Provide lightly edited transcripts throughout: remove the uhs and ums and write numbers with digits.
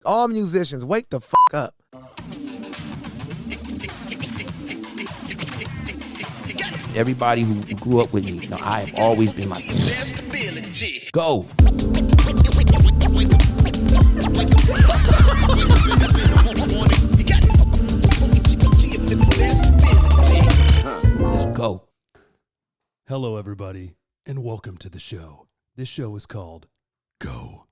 All musicians, wake the fuck up. Everybody who grew up with me, you know, I have always been my best. Go. Let's go. Hello, everybody, and welcome to the show. This show is called Go.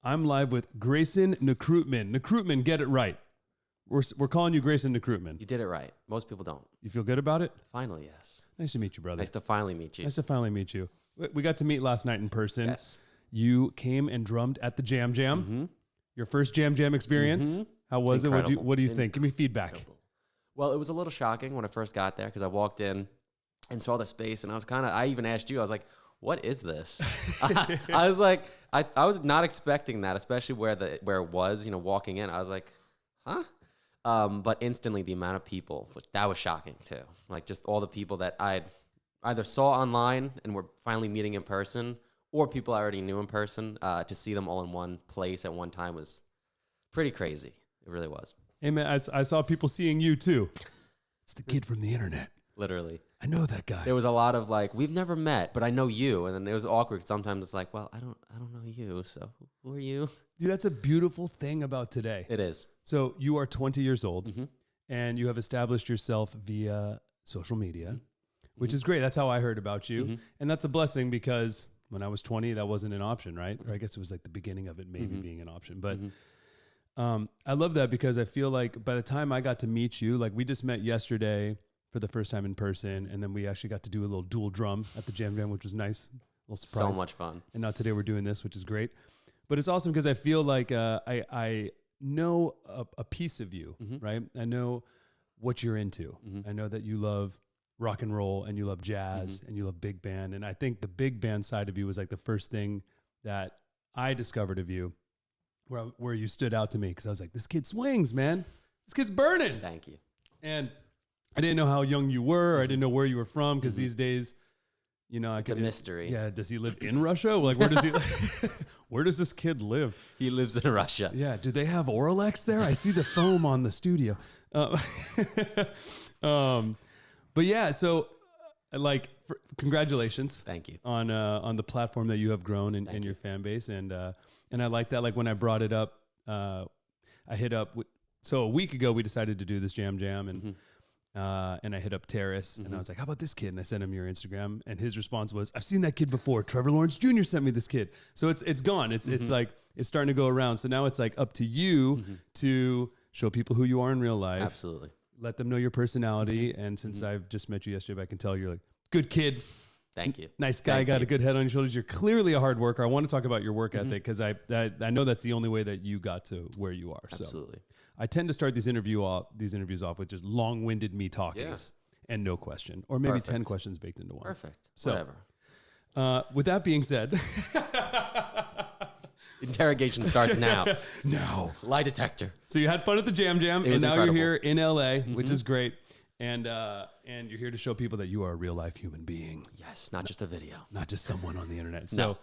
I'm live with Greyson Nekrutman. Nekrutman, get it right. We're calling you Greyson Nekrutman. You did it right. Most people don't. You feel good about it? Finally, yes. Nice to meet you, brother. Nice to finally meet you. Nice to finally meet you. We got to meet last night in person. Yes. You came and drummed at the Jam Jam. Mm-hmm. Your first Jam Jam experience. Mm-hmm. How was Incredible. it? What do you think? Give me feedback. Incredible. Well, it was a little shocking when I first got there because I walked in and saw the space, and I even asked you, I was like, what is this? I was like, I was not expecting that, especially where it was, walking in. I was like, huh? But instantly the amount of people, that was shocking too. Like just all the people that I'd either saw online and were finally meeting in person, or people I already knew in person, to see them all in one place at one time was pretty crazy. It really was. Hey man, I saw people seeing you too. It's the kid from the internet. Literally. I know that guy. There was a lot of like, we've never met, but I know you. And then it was awkward. Sometimes it's like, well, I don't know you. So who are you? Dude, that's a beautiful thing about today. It is. So you are 20 years old, Mm-hmm. and you have established yourself via social media, Mm-hmm. which is great. That's how I heard about you. Mm-hmm. And that's a blessing because when I was 20, that wasn't an option, right? Or I guess it was like the beginning of it maybe being an option. But I love that because I feel like by the time I got to meet you, like we just met yesterday for the first time in person, and then we actually got to do a little dual drum at the Jam Jam, which was nice. A little surprise. So much fun. And now today we're doing this, which is great. But it's awesome because I feel like I know a piece of you, right? I know what you're into. I know that you love rock and roll and you love jazz and you love big band. And I think the big band side of you was like the first thing that I discovered of you where you stood out to me because I was like, this kid swings, man. This kid's burning. Thank you. And I didn't know how young you were. Or I didn't know where you were from because these days, It's a mystery. Yeah. Does he live in Russia? Like, where does he? Where does this kid live? He lives in Russia. Yeah. Do they have Oralex there? I see the foam on the studio. But yeah. So, congratulations. Thank you. On the platform that you have grown in your fan base, and I like that. Like when I brought it up, I hit up. So a week ago, we decided to do this Jam Jam, and. And I hit up Terrace and I was like, how about this kid? And I sent him your Instagram and his response was, I've seen that kid before. Trevor Lawrence Jr. sent me this kid. So it's gone. It's like, it's starting to go around. So now it's like up to you to show people who you are in real life. Absolutely. Let them know your personality. And since I've just met you yesterday, I can tell you're like, good kid. Thank you. Nice guy. Got a good head on your shoulders. You're clearly a hard worker. I want to talk about your work ethic because I know that's the only way that you got to where you are. Absolutely. So I tend to start these interviews off with just long-winded me talkings and no question, or maybe 10 questions baked into one. Perfect. So, whatever. With that being said, Interrogation starts now. no Lie detector. So you had fun at the Jam Jam, and now incredible. you're here in LA, which is great, and you're here to show people that you are a real-life human being. Yes, not just a video. Not just someone on the internet. So, No.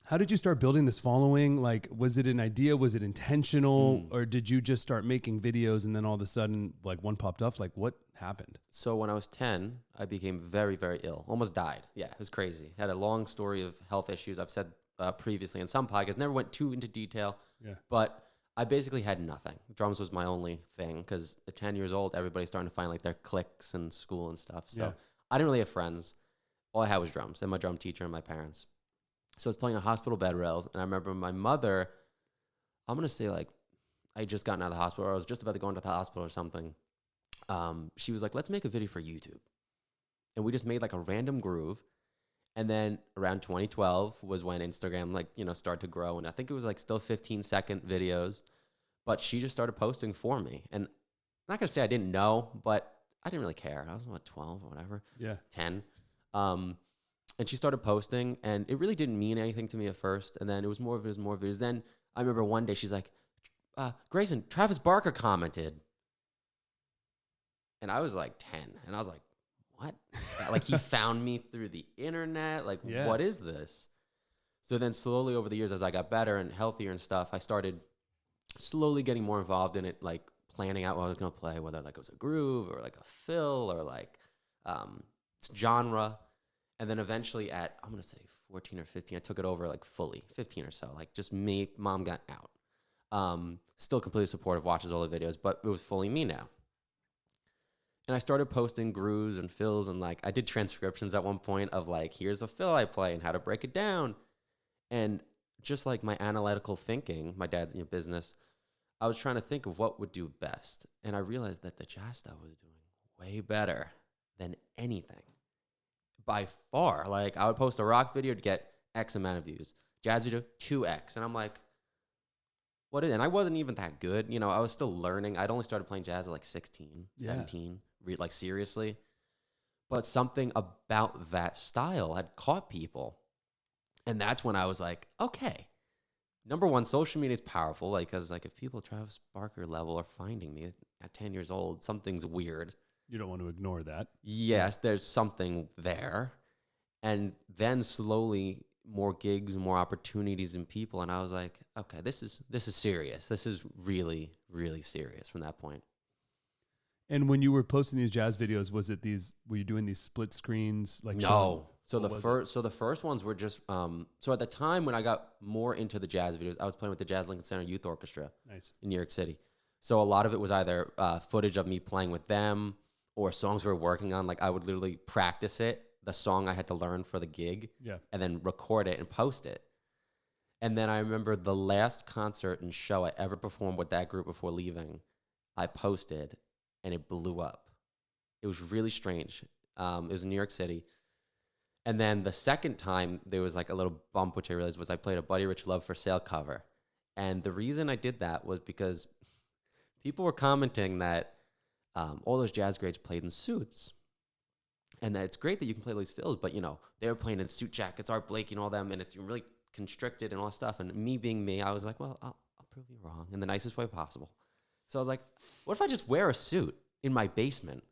How did you start building this following? Like, was it an idea? Was it intentional? Or did you just start making videos and then all of a sudden, like, one popped up? Like, what happened? So when I was 10, I became very, very ill. Almost died. Yeah, it was crazy. Had a long story of health issues. I've said previously in some podcasts, never went too into detail. Yeah. But I basically had nothing. Drums was my only thing because at 10 years old, everybody's starting to find, like, their cliques in school and stuff. So I didn't really have friends. All I had was drums and my drum teacher and my parents. So I was playing on hospital bed rails, and I remember my mother, I'm going to say, like, I had just gotten out of the hospital, or I was just about to go into the hospital or something. She was like, let's make a video for YouTube. And we just made, like, a random groove. And then around 2012 was when Instagram, like, started to grow. And I think it was, like, still 15-second videos. But she just started posting for me. And I'm not going to say I didn't know, but I didn't really care. I was, 12 or whatever? Yeah. 10. And she started posting, and it really didn't mean anything to me at first. And then it was more videos. Then I remember one day she's like, Greyson, Travis Barker commented. And I was like 10. And I was like, what? Like, he found me through the internet? Like, what is this? So then slowly over the years, as I got better and healthier and stuff, I started slowly getting more involved in it, like planning out what I was going to play, whether like it was a groove or like a fill or like genre. And then eventually at, I'm going to say 14 or 15, I took it over like fully, 15 or so, like just me. Mom got out. Still completely supportive, watches all the videos, but it was fully me now. And I started posting grooves and fills, and like I did transcriptions at one point of like, here's a fill I play and how to break it down. And just like my analytical thinking, my dad's in business, I was trying to think of what would do best. And I realized that the jazz stuff was doing way better than anything. By far. Like I would post a rock video to get X amount of views. Jazz video, 2X. And I'm like, what is it? And I wasn't even that good. You know, I was still learning. I'd only started playing jazz at like 16, 17, like seriously. But something about that style had caught people. And that's when I was like, okay. Number one, social media is powerful. Like, because like if people Travis Barker level are finding me at 10 years old, something's weird. You don't want to ignore that. Yes, there's something there. And then slowly more gigs, more opportunities and people. And I was like, okay, this is serious. This is really, really serious from that point. And when you were posting these jazz videos, were you doing these split screens? Like no. So the first ones were just, so at the time when I got more into the jazz videos, I was playing with the Jazz Lincoln Center Youth Orchestra in New York City. So a lot of it was either footage of me playing with them or songs we were working on. Like I would literally practice it, the song I had to learn for the gig, and then record it and post it. And then I remember the last concert and show I ever performed with that group before leaving, I posted and it blew up. It was really strange. It was in New York City. And then the second time there was like a little bump, which I realized was I played a Buddy Rich Love for Sale cover. And the reason I did that was because people were commenting that all those jazz greats played in suits. And that it's great that you can play these fills, but you know, they were playing in suit jackets, Art Blakey and all them, and it's really constricted and all that stuff. And me being me, I was like, well, I'll prove you wrong in the nicest way possible. So I was like, what if I just wear a suit in my basement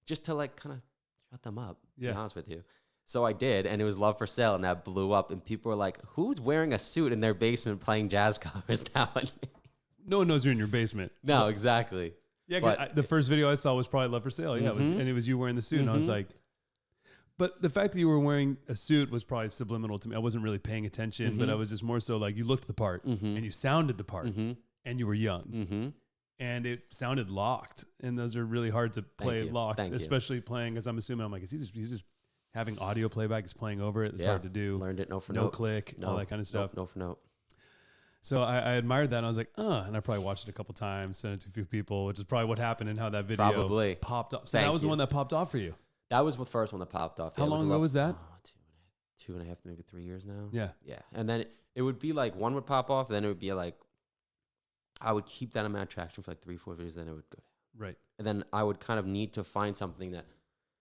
just to like kind of shut them up, to be honest with you. So I did, and it was Love for Sale, and that blew up, and people were like, who's wearing a suit in their basement playing jazz covers nowadays? No one knows you're in your basement. No, exactly. Yeah, but the first video I saw was probably Love for Sale. Yeah, and it was you wearing the suit, and I was like, but the fact that you were wearing a suit was probably subliminal to me. I wasn't really paying attention, but I was just more so like you looked the part, and you sounded the part, and you were young. And it sounded locked, and those are really hard to play locked, especially playing, as I'm assuming, I'm like, he's just having audio playback, is playing over it. It's hard to do. Learned it note for no note. click, all that kind of stuff. Note for note. So I admired that, and I was like, and I probably watched it a couple times, sent it to a few people, which is probably what happened and how that video popped off. So that was the one that popped off for you. That was the first one that popped off. How long ago was that? 2.5, maybe 3 years now. Yeah. And then it would be like one would pop off, then it would be like, I would keep that amount of traction for like 3-4 videos, then it would go down. Right. And then I would kind of need to find something that,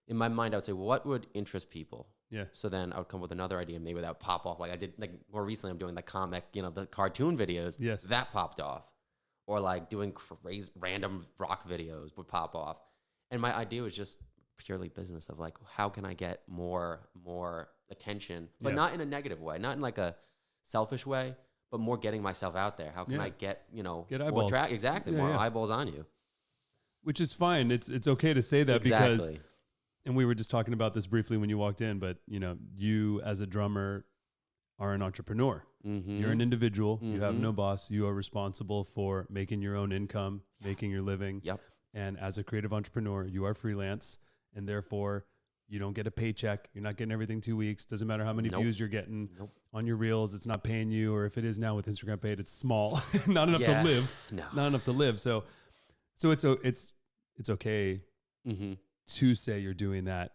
in my mind, I would say, well, what would interest people? Yeah. So then I would come with another idea, and maybe that would pop off. Like I did, like more recently, I'm doing the comic, the cartoon videos. Yes. That popped off. Or like doing crazy, random rock videos would pop off. And my idea was just purely business of like, how can I get more attention, but not in a negative way, not in like a selfish way, but more getting myself out there. How can I get, get eyeballs. More eyeballs on you. Which is fine. It's okay to say that because, and we were just talking about this briefly when you walked in, but you as a drummer are an entrepreneur. You're an individual. You have no boss. You are responsible for making your own income, making your living. Yep. And as a creative entrepreneur, you are freelance, and therefore you don't get a paycheck. You're not getting everything 2 weeks. Doesn't matter how many views you're getting on your reels. It's not paying you, or if it is now with Instagram paid, it's small, not enough to live. No. Not enough to live. So it's okay to say you're doing that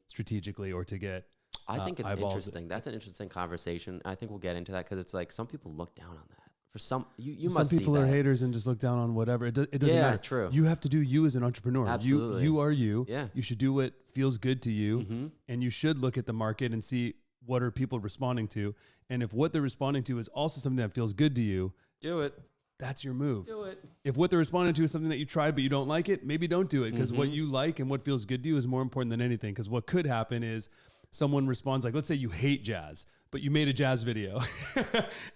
strategically, or to get. I think it's interesting. That's an interesting conversation. I think we'll get into that because it's like some people look down on that. For some, you must. Some people are haters and just look down on whatever. It doesn't matter. True. You have to do you as an entrepreneur. Absolutely. You are you. Yeah. You should do what feels good to you, and you should look at the market and see what are people responding to, and if what they're responding to is also something that feels good to you, do it. That's your move. Do it. If what they're responding to is something that you tried but you don't like it, maybe don't do it, because what you like and what feels good to you is more important than anything. Because what could happen is someone responds like, let's say you hate jazz. but you made a jazz video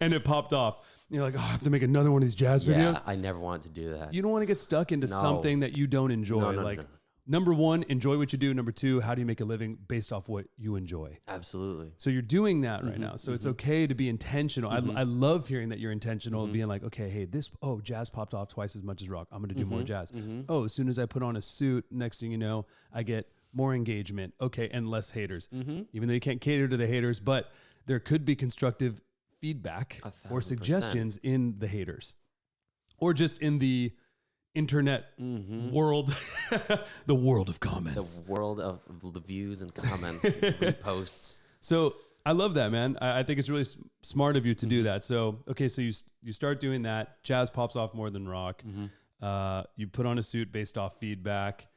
and it popped off. And you're like, oh, I have to make another one of these jazz videos. I never wanted to do that. You don't want to get stuck into something that you don't enjoy. No. Number one, enjoy what you do. Number two, how do you make a living based off what you enjoy? Absolutely. So you're doing that right now. So it's okay to be intentional. I love hearing that you're intentional and being like, okay, hey, jazz popped off twice as much as rock. I'm going to do more jazz. Oh, as soon as I put on a suit, next thing you know, I get more engagement. Okay, and less haters. Even though you can't cater to the haters, but there could be constructive feedback or suggestions in the haters or just in the internet world, the world of comments, the world of the views and comments, reposts. So I love that, man. I think it's really smart of you to do that. So, okay, so you start doing that. Jazz pops off more than rock. You put on a suit based off feedback.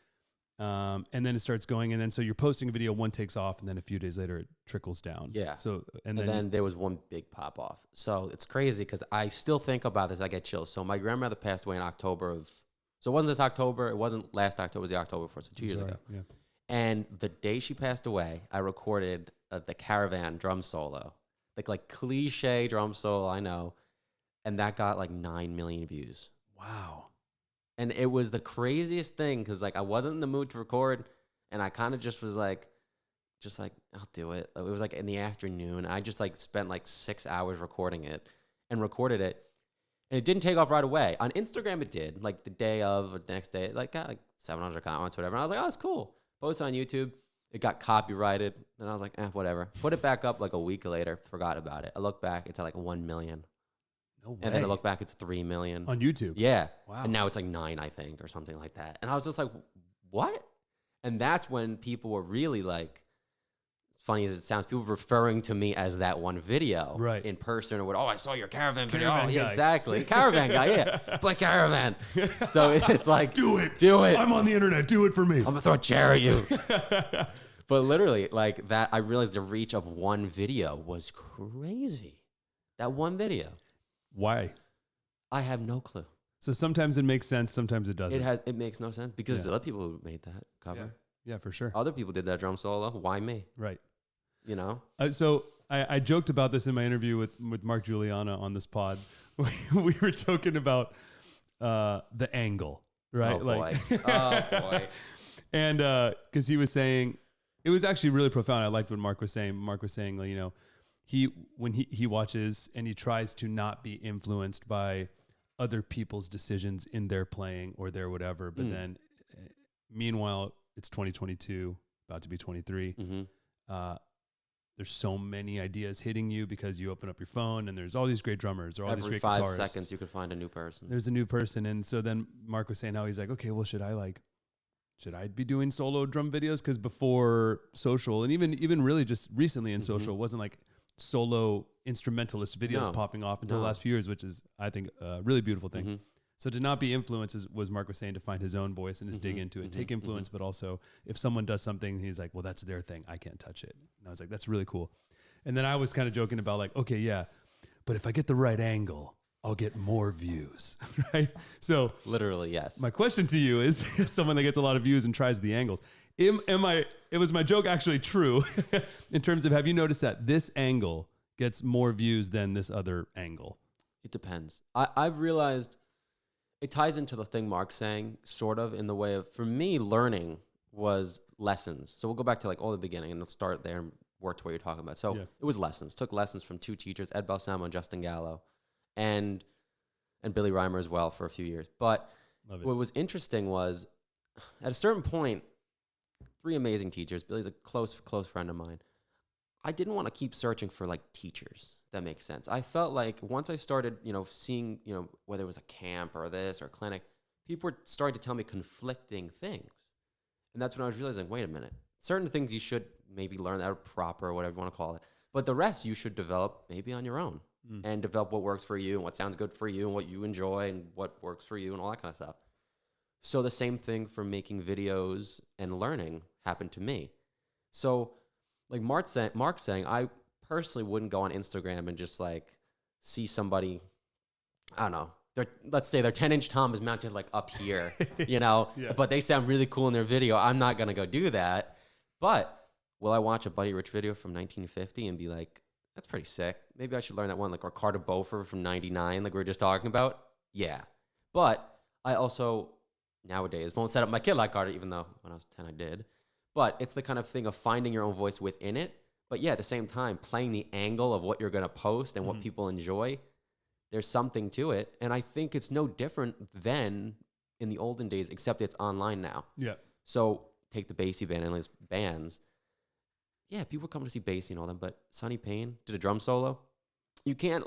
And then it starts going. And then so you're posting a video, one takes off, and then a few days later it trickles down. Yeah. So, and then there was one big pop off. So it's crazy because I still think about this. I get chills. So my grandmother passed away in October so it wasn't this October. It wasn't last October. It was the October before. So 2 years ago. Yeah. And the day she passed away, I recorded the Caravan drum solo, like cliche drum solo, I know. And that got like 9 million views. Wow. And it was the craziest thing because like I wasn't in the mood to record, and I kind of just was like, I'll do it. It was like in the afternoon. I just like spent like 6 hours recording it and recorded it. And it didn't take off right away. On Instagram, it did. Like the day of or the next day, like got like 700 comments, whatever. And I was like, oh, it's cool. Posted on YouTube. It got copyrighted. And I was like, whatever. Put it back up like a week later. Forgot about it. I look back. It's at like 1 million. No way. And then I look back. It's 3 million. On YouTube? Yeah. Wow. And now it's like 9, I think, or something like that. And I was just like, what? And that's when people were really like, funny as it sounds, people referring to me as that one video in person or what? Oh, I saw your Caravan video. Caravan yeah, guy. exactly. Caravan guy, yeah. Play Caravan. So it's like, do it. I'm on the internet. Do it for me. I'm going to throw a chair at you. But literally, like that, I realized the reach of one video was crazy. That one video. Why? I have no clue. So sometimes it makes sense. Sometimes it doesn't. It makes no sense because there's other people who made that cover. Yeah, for sure. Other people did that drum solo. Why me? Right. You know? So I joked about this in my interview with Mark Juliana on this pod. We were joking about the angle, right? Oh, boy. Oh, boy. And because he was saying, it was actually really profound. I liked what Mark was saying. Mark was saying, like, you know, when he watches and he tries to not be influenced by other people's decisions in their playing or their whatever. But then meanwhile, it's 2022, about to be 23. There's so many ideas hitting you because you open up your phone and there's all these great drummers or all these great guitarists. Every 5 seconds you could find a new person. There's a new person. And so then Mark was saying how he's like, okay, well, should I be doing solo drum videos? Because before social and even really just recently in social, it wasn't like solo instrumentalist videos popping off until the last few years, which is, I think, a really beautiful thing. So to not be influenced, was Mark was saying, to find his own voice and just dig into it, take influence, but also if someone does something, he's like, well, that's their thing. I can't touch it. And I was like, that's really cool. And then I was kind of joking about like, okay, yeah, but if I get the right angle, I'll get more views, right? So literally, yes. My question to you is, someone that gets a lot of views and tries the angles, was my joke actually true in terms of, have you noticed that this angle gets more views than this other angle? It depends. I've realized it ties into the thing Mark's saying, sort of, in the way of, for me, learning was lessons. So we'll go back to like all the beginning and let's start there and work to what you're talking about. So it was lessons. Took lessons from 2 teachers, Ed Balsamo and Justin Gallo, and Billy Reimer as well for a few years. But what was interesting was, at a certain point, 3 amazing teachers. Billy's a close friend of mine. I didn't want to keep searching for like teachers. If that makes sense. I felt like once I started, seeing, whether it was a camp or this or a clinic, people were starting to tell me conflicting things. And that's when I was realizing, wait a minute, certain things you should maybe learn that are proper or whatever you want to call it. But the rest you should develop maybe on your own and develop what works for you and what sounds good for you and what you enjoy and what works for you and all that kind of stuff. So the same thing for making videos and learning happened to me. So like Mark saying, I personally wouldn't go on Instagram and just like see somebody, I don't know, let's say their 10-inch tom is mounted like up here, but they sound really cool in their video. I'm not going to go do that. But will I watch a Buddy Rich video from 1950 and be like, that's pretty sick. Maybe I should learn that one, like Ricardo Beaufort from '99, like we were just talking about. Yeah, but I also nowadays won't set up my kid like Carter, even though when I was 10 I did. But it's the kind of thing of finding your own voice within it. But yeah, at the same time, playing the angle of what you're going to post and what people enjoy. There's something to it. And I think it's no different than in the olden days, except it's online now. Yeah. So take the Basie band and those bands. Yeah, people come to see Basie and all them, but Sonny Payne did a drum solo. You can't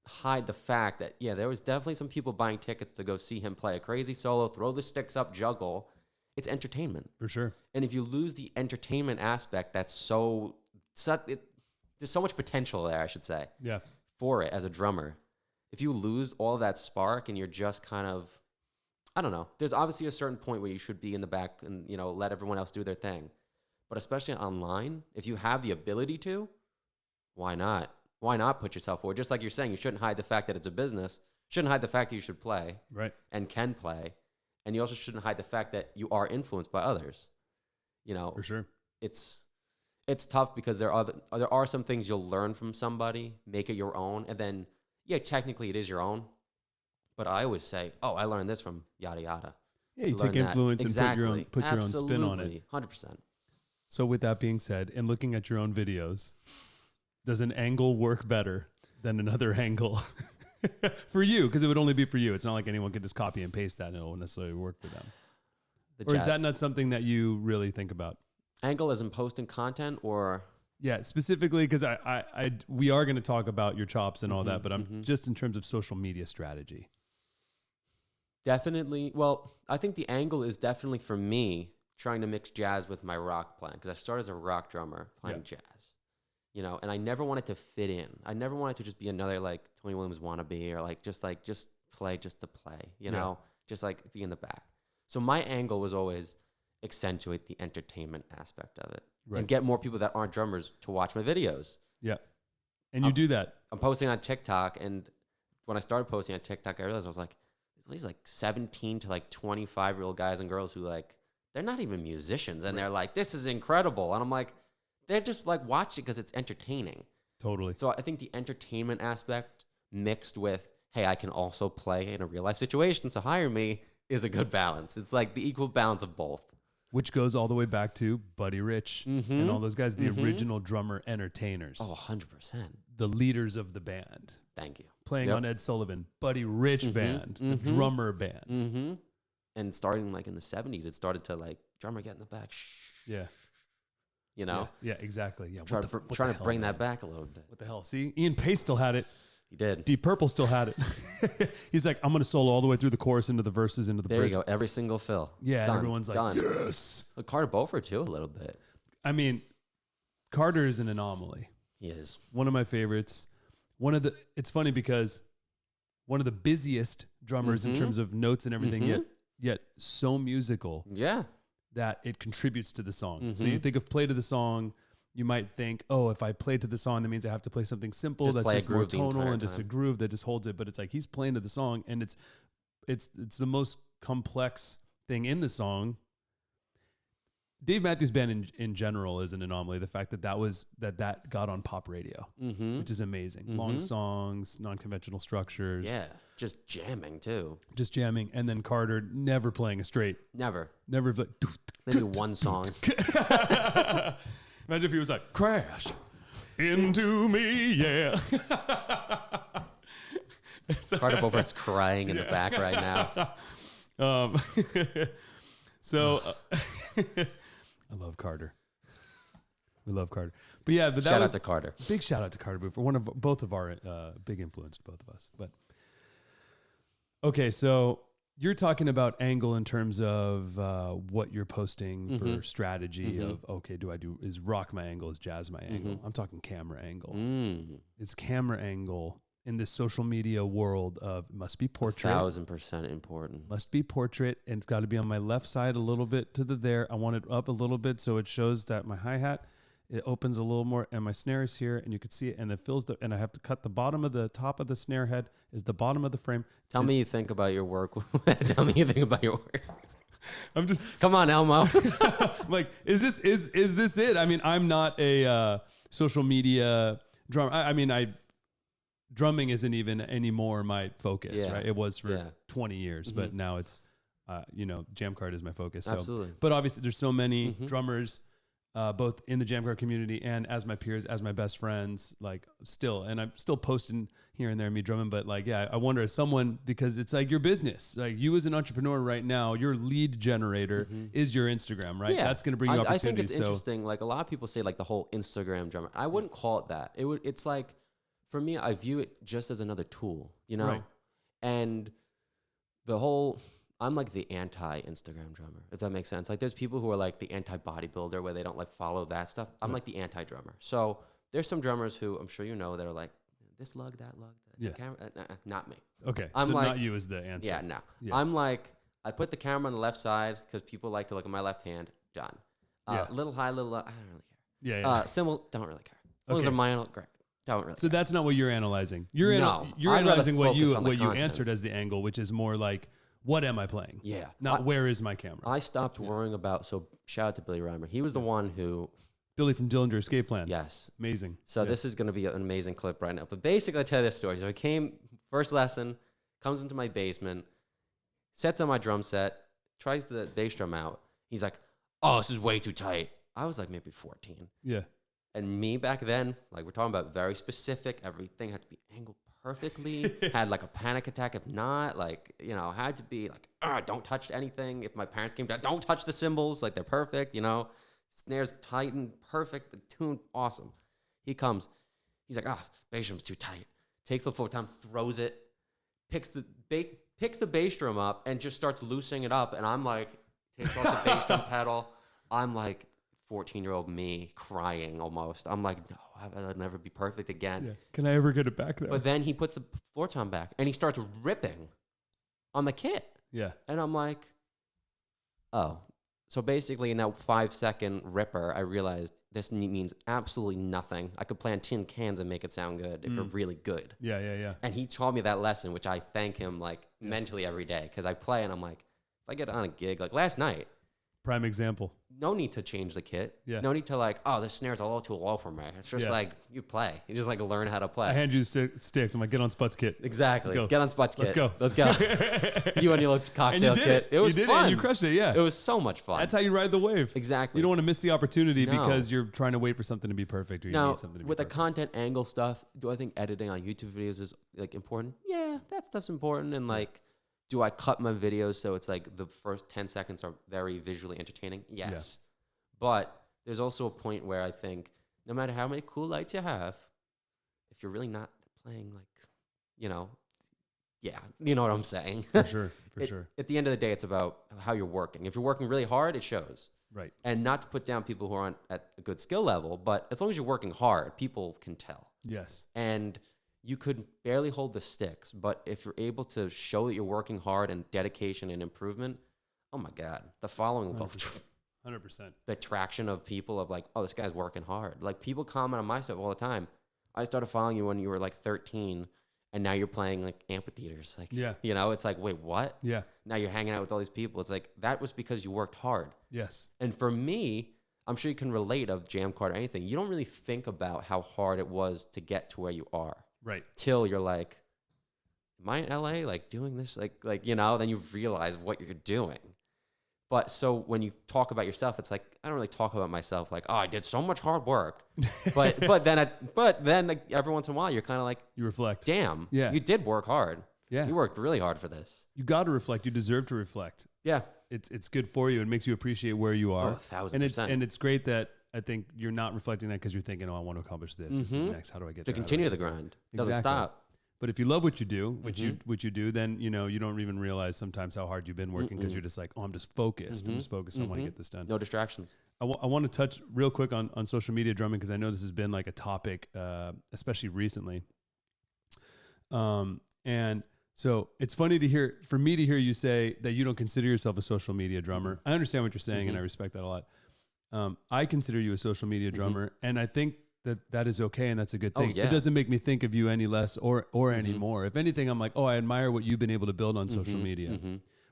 hide the fact that, yeah, there was definitely some people buying tickets to go see him play a crazy solo, throw the sticks up, juggle. It's entertainment. For sure. And if you lose the entertainment aspect, there's so much potential there, I should say. Yeah. For it as a drummer. If you lose all that spark and you're just kind of, I don't know, there's obviously a certain point where you should be in the back and, you know, let everyone else do their thing. But especially online, if you have the ability to, why not? Why not put yourself forward? Just like you're saying, you shouldn't hide the fact that it's a business. Shouldn't hide the fact that you should play. Right. And can play. And you also shouldn't hide the fact that you are influenced by others. You know, For sure. It's tough because there are some things you'll learn from somebody, make it your own, and then, yeah, technically it is your own. But I always say, oh, I learned this from yada yada. Yeah, you take influence and put your own spin on it. 100%. So with that being said, and looking at your own videos, does an angle work better than another angle for you? Because it would only be for you. It's not like anyone could just copy and paste that and it won't necessarily work for them. Or is that not something that you really think about? Angle as in posting content or? Yeah, specifically because we are going to talk about your chops and all that, but I'm just in terms of social media strategy. Definitely. Well, I think the angle is definitely for me trying to mix jazz with my rock playing because I started as a rock drummer playing jazz, you know, and I never wanted to fit in. I never wanted to just be another like Tony Williams wannabe or just play just to play, you know, just like be in the back. So my angle was always accentuate the entertainment aspect of it and get more people that aren't drummers to watch my videos. Yeah. And you do that. I'm posting on TikTok, and when I started posting on TikTok, I realized I was like, these like 17 to like 25-year-old guys and girls who like, they're not even musicians. And they're like, this is incredible. And I'm like, they're just like, watch it because it's entertaining. Totally. So I think the entertainment aspect mixed with, hey, I can also play in a real life situation, so hire me, is a good balance. It's like the equal balance of both. Which goes all the way back to Buddy Rich and all those guys, the original drummer entertainers. Oh, 100%. The leaders of the band. Thank you. Playing on Ed Sullivan, Buddy Rich band, the drummer band. And starting like in the 70s, it started to like, drummer get in the back. Shh. Yeah. You know? Yeah, exactly. Yeah. Trying to bring that back a little bit. What the hell? See, Ian Pace still had it. He did. Deep Purple still had it. He's like, I'm going to solo all the way through the chorus into the verses, into the bridge. There you go. Every single fill. Yeah. Done. Everyone's like, done. Yes. Well, Carter Beaufort too, a little bit. I mean, Carter is an anomaly. He is. One of my favorites. It's funny because one of the busiest drummers in terms of notes and everything, yet so musical. Yeah. That it contributes to the song. So you think of play to the song, you might think, oh, if I play to the song, that means I have to play something simple that's just more tonal and just a groove that just holds it. But it's like he's playing to the song, and it's the most complex thing in the song. Dave Matthews Band in general is an anomaly. The fact that got on pop radio, which is amazing. Long songs, non-conventional structures. Yeah, just jamming too. Just jamming, and then Carter never playing a straight. Never. Like, maybe one song. Imagine if he was like, crash into me, yeah. Carter Beaufort's crying in the back right now. I love Carter. We love Carter. But yeah, but shout out to Carter. Big shout out to Carter Beaufort. Both of our big influence to both of us. But okay, so you're talking about angle in terms of what you're posting for strategy of, okay, is rock my angle, is jazz my angle? I'm talking camera angle. It's camera angle in this social media world of must be portrait. 1000% important. Must be portrait, and it's got to be on my left side a little bit to the there. I want it up a little bit so it shows that my hi-hat, it opens a little more, and my snare is here, and you can see it, and it fills and I have to cut the bottom of the top of the snare head is the bottom of the frame. Tell me you think about your work. Tell me you think about your work. I'm just come on, Elmo. I'm like, is this it? I mean, I'm not a social media drumming isn't even anymore my focus, Yeah. right? It was for Yeah. 20 years, but now it's, Jammcard is my focus. So, Absolutely. but obviously there's so many drummers, both in the Jammcard community and as my peers, as my best friends, like still, and I'm still posting here and there me drumming, but like, yeah, I wonder as someone, because it's like your business, like you as an entrepreneur right now, your lead generator is your Instagram, right? Yeah. That's going to bring you opportunities. I think it's interesting. Like a lot of people say like the whole Instagram drummer. I wouldn't call it that. It's like, for me, I view it just as another tool, you know? Right. And I'm like the anti-Instagram drummer, if that makes sense. Like there's people who are like the anti-bodybuilder where they don't like follow that stuff. I'm like the anti-drummer. So there's some drummers who I'm sure you know that are like this lug, that Yeah. camera. Not me. Okay. I'm so like, not you as the answer. Yeah, no. Yeah. I'm like, I put the camera on the left side because people like to look at my left hand. Done. Little high, little low. I don't really care. Yeah. Symbol, don't really care. As long as they're mine, great. Don't really So care. that's not what you're analyzing. You're No. analyzing I'd rather what you focus on the content. answered as the angle, which is more like, what am I playing? Yeah. Not where is my camera? I stopped worrying about, so shout out to Billy Reimer. He was the one who, Billy from Dillinger Escape Plan. yes. Amazing. So this is going to be an amazing clip right now. But basically, I tell you this story. So he came, first lesson, comes into my basement, sets on my drum set, tries the bass drum out. He's like, oh, this is way too tight. I was like maybe 14. Yeah. And me back then, like we're talking about very specific, everything had to be angled perfectly, had like a panic attack if not, like, you know, had to be like, don't touch anything. If my parents came down, don't touch the cymbals, like they're perfect, you know, snares tightened, perfect, the tune, awesome. He comes, he's like, bass drum's too tight. Takes the full time, throws it, picks the bass drum up and just starts loosening it up. And I'm like, takes off the bass drum pedal. I'm like, 14-year-old me crying almost. I'm like, no, I'll never be perfect again. Yeah. Can I ever get it back there? But then he puts the floor tom back and he starts ripping on the kit. Yeah. And I'm like, oh. So basically in that 5-second ripper, I realized this means absolutely nothing. I could play on tin cans and make it sound good if you're really good. Yeah. And he taught me that lesson, which I thank him like mentally every day. Because I play and I'm like, if I get on a gig, like last night, Prime example. no need to change the kit. Yeah. No need to like, oh, this snare's a little too low for me. It's just like, you play. You just like learn how to play. I hand you sticks. I'm like, get on Sput's kit. Exactly. Go. Get on Sput's kit. Let's go. You and your little cocktail And you did kit. It was you did fun. It. You crushed it. Yeah. It was so much fun. That's how you ride the wave. Exactly. You don't want to miss the opportunity No. because you're trying to wait for something to be perfect or you Now, need something to be with the perfect. content angle stuff, do I think editing on YouTube videos is like important? Yeah, that stuff's important. And like, do I cut my videos so it's like the first 10 seconds are very visually entertaining? Yes. But there's also a point where I think no matter how many cool lights you have, if you're really not playing like, you know what I'm saying. For sure. For sure. At the end of the day, it's about how you're working. If you're working really hard, it shows. Right. And not to put down people who aren't at a good skill level, but as long as you're working hard, people can tell. Yes. And you could barely hold the sticks, but if you're able to show that you're working hard and dedication and improvement, oh my God, the following will go 100%. the traction of people of like, oh, this guy's working hard. Like people comment on my stuff all the time. I started following you when you were like 13 and now you're playing like amphitheaters. Like, Yeah. you know, it's like, wait, what? Yeah. Now you're hanging out with all these people. It's like, that was because you worked hard. Yes. And for me, I'm sure you can relate of Jammcard or anything. You don't really think about how hard it was to get to where you are. Right. Till you're like, am I in LA? Like doing this? Like, you know, then you realize what you're doing. But so when you talk about yourself, it's like, I don't really talk about myself like, oh, I did so much hard work. but then like, every once in a while, you're kind of like, You reflect. damn, Yeah. you did work hard. Yeah. You worked really hard for this. You got to reflect. You deserve to reflect. Yeah. It's good for you. It makes you appreciate where you are. 1,000%. And it's great that I think you're not reflecting that because you're thinking, oh, I want to accomplish this. This is next. How do I get To there? continue the grind. Doesn't Exactly. stop. But if you love what you do, what you do, then you know you don't even realize sometimes how hard you've been working because you're just like, oh, I'm just focused. I'm just focused. I want to get this done. No distractions. I want to touch real quick on social media drumming because I know this has been like a topic, especially recently. And so it's funny for me to hear you say that you don't consider yourself a social media drummer. I understand what you're saying and I respect that a lot. I consider you a social media drummer and I think that is okay and that's a good thing. Oh, yeah. It doesn't make me think of you any less or any more. If anything, I'm like, oh, I admire what you've been able to build on social media.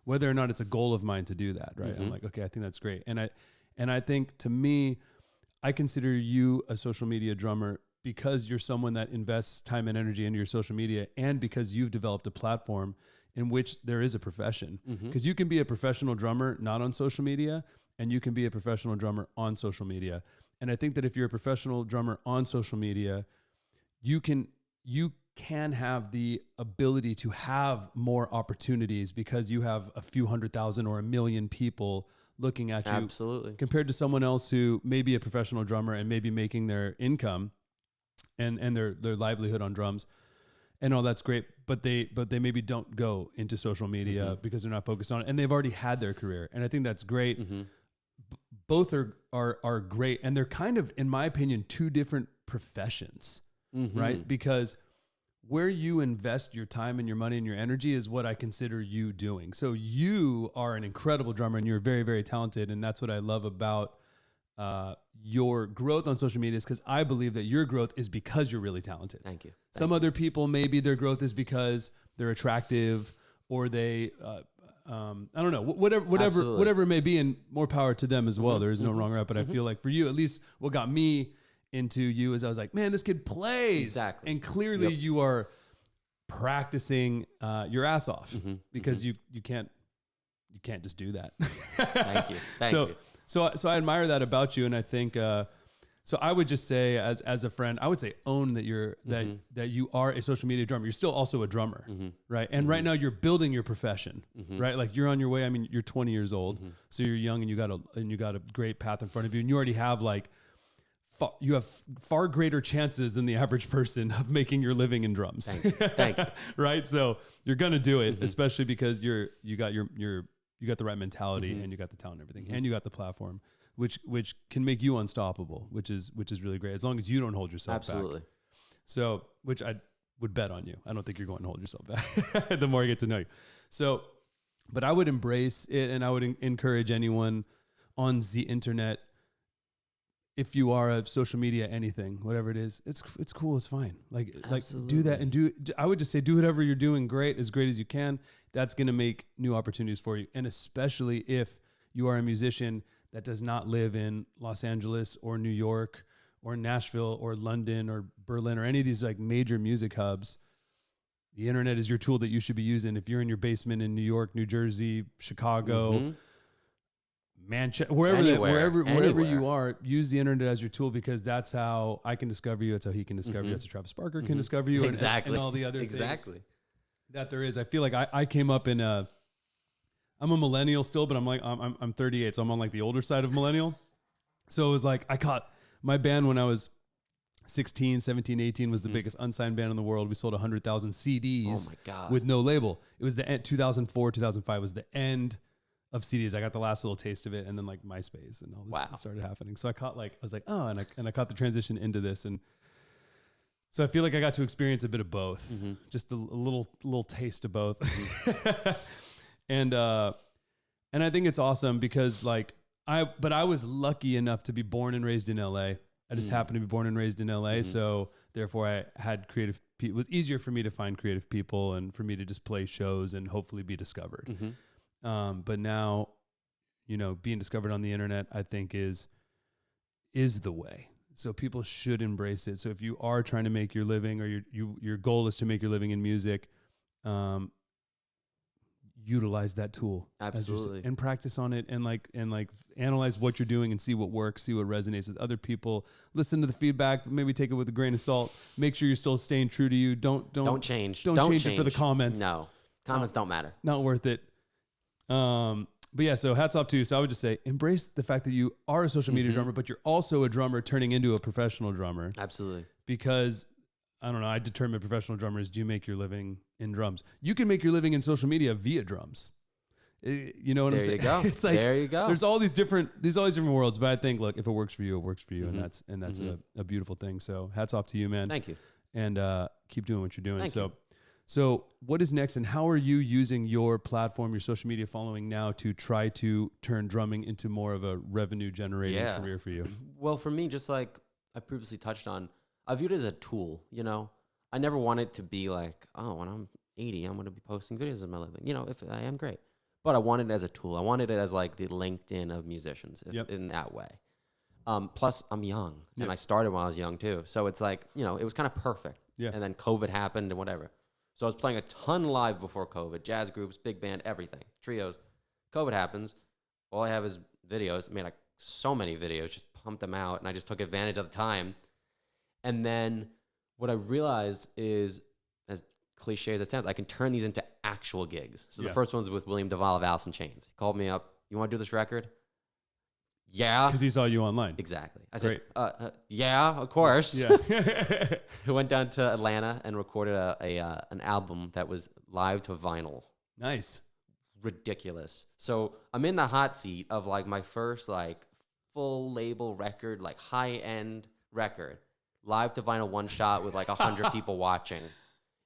Whether or not it's a goal of mine to do that, right? I'm like, okay, I think that's great. And I think to me, I consider you a social media drummer because you're someone that invests time and energy into your social media, and because you've developed a platform in which there is a profession. Because you can be a professional drummer not on social media, and you can be a professional drummer on social media. And I think that if you're a professional drummer on social media, you can have the ability to have more opportunities because you have a few 100,000 or 1 million people looking at you. Absolutely. Compared to someone else who may be a professional drummer and maybe making their income and their livelihood on drums. And all that's great, but they maybe don't go into social media because they're not focused on it, and they've already had their career. And I think that's great. Both are great, and they're kind of, in my opinion, two different professions, right? Because where you invest your time and your money and your energy is what I consider you doing. So you are an incredible drummer, and you're very, very talented, and that's what I love about your growth on social media, is because I believe that your growth is because you're really talented. Thank you. Some other people, maybe their growth is because they're attractive, or they, I don't know, whatever it may be, and more power to them as well. There is no wrong or right, but I feel like for you, at least what got me into you is I was like, man, this kid plays. Exactly. And clearly you are practicing your ass off because you can't just do that. Thank you. Thank you. So I admire that about you, and I think so I would just say as a friend, I would say own that that you are a social media drummer. You're still also a drummer, right? And right now you're building your profession, right? Like you're on your way. I mean, you're 20 years old, so you're young, and you got a great path in front of you, and you already have like you have far greater chances than the average person of making your living in drums. Thank you. Right? So you're gonna do it, especially because you got the right mentality, and you got the talent and everything, and you got the platform, which can make you unstoppable, which is really great, as long as you don't hold yourself back. So, which I would bet on you. I don't think you're going to hold yourself back the more I get to know you. So, but I would embrace it, and I would encourage anyone on the internet, if you are a social media, anything, whatever it is, it's cool. It's fine. Like do that, and I would just say, do whatever you're doing as great as you can. That's going to make new opportunities for you. And especially if you are a musician that does not live in Los Angeles or New York or Nashville or London or Berlin or any of these like major music hubs, the internet is your tool that you should be using. If you're in your basement in New York, New Jersey, Chicago, Manchester, wherever you are, use the internet as your tool, because that's how I can discover you. That's how he can discover you. That's how Travis Barker can discover you. Exactly. And all the other things that there is. I feel like I came up in I'm a millennial still, but I'm 38, so I'm on like the older side of millennial. So it was like I caught my band when I was 16, 17, 18 was the biggest unsigned band in the world. We sold 100,000 CDs with no label. It was the end, 2004, 2005 was the end of CDs. I got the last little taste of it, and then like MySpace and all this started happening. So I was like, oh, and I caught the transition into this, and so I feel like I got to experience a bit of both, just a little taste of both, and I think it's awesome because like I was lucky enough to be born and raised in LA. I just happened to be born and raised in LA, so therefore I had creative. It was easier for me to find creative people and for me to just play shows and hopefully be discovered. But now, being discovered on the internet, I think is the way. So people should embrace it. So if you are trying to make your living, or your goal is to make your living in music, utilize that tool. Absolutely. And practice on it, and analyze what you're doing and see what works, see what resonates with other people. Listen to the feedback, but maybe take it with a grain of salt. Make sure you're still staying true to you. Don't change. Don't change it for the comments. No. Comments don't matter. Not worth it. But yeah, so hats off to you. So I would just say, embrace the fact that you are a social media drummer, but you're also a drummer turning into a professional drummer. Absolutely. Because I don't know, I determine professional drummers, do you make your living in drums? You can make your living in social media via drums. You know what I'm saying? There you go. It's like, there you go. There's all these different worlds, but I think, look, if it works for you, it works for you. And that's a beautiful thing. So hats off to you, man. Thank you. And, keep doing what you're doing. Thank you. So what is next, and how are you using your platform, your social media following now to try to turn drumming into more of a revenue generating career for you? Well, for me, just like I previously touched on, I viewed it as a tool, I never wanted to be like, oh, when I'm 80, I'm going to be posting videos of my living. If I am, great. But I wanted it as a tool. I wanted it as like the LinkedIn of musicians in that way. Plus, I'm young, and I started when I was young too. So it's like, you know, it was kind of perfect. Yeah. And then COVID happened and whatever. So I was playing a ton live before COVID, jazz groups, big band, everything, trios. COVID happens. All I have is videos. I made like so many videos, just pumped them out, and I just took advantage of the time. And then what I realized is, as cliche as it sounds, I can turn these into actual gigs. So the first one was with William Duvall of Alice in Chains. He called me up. You want to do this record? Yeah. Because he saw you online. Exactly. I said, yeah, of course. Yeah. I went down to Atlanta and recorded an album that was live to vinyl. Nice. Ridiculous. So I'm in the hot seat of like my first like full label record, like high end record, live to vinyl, one shot with like 100 people watching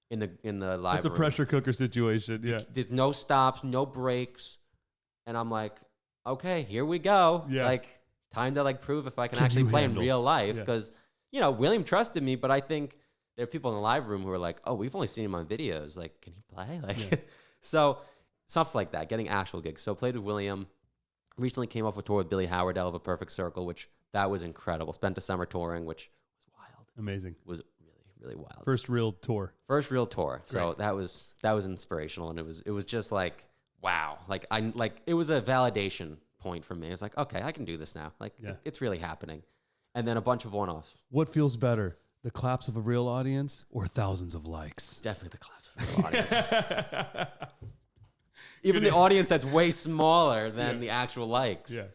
in the live. It's a room. Pressure cooker situation. Yeah. There's no stops, no breaks, and I'm like, okay, here we go. Yeah. Like time to like prove if I can actually play in real life, because you know William trusted me, but I think there are people in the live room who are like, oh, we've only seen him on videos. Like, can he play? Like, so stuff like that, getting actual gigs. So played with William. Recently came off a tour with Billy Howardell of A Perfect Circle, which that was incredible. Spent a summer touring, which was wild. Amazing. Was really, really wild. First real tour. First real tour. So Great. that was inspirational, and it was just like, wow. Like it was a validation point for me. It's like, okay, I can do this now. Like it's really happening. And then a bunch of one-offs. What feels better, the claps of a real audience or thousands of likes? Definitely the claps of the audience. Even the audience that's way smaller than the actual likes. Yeah.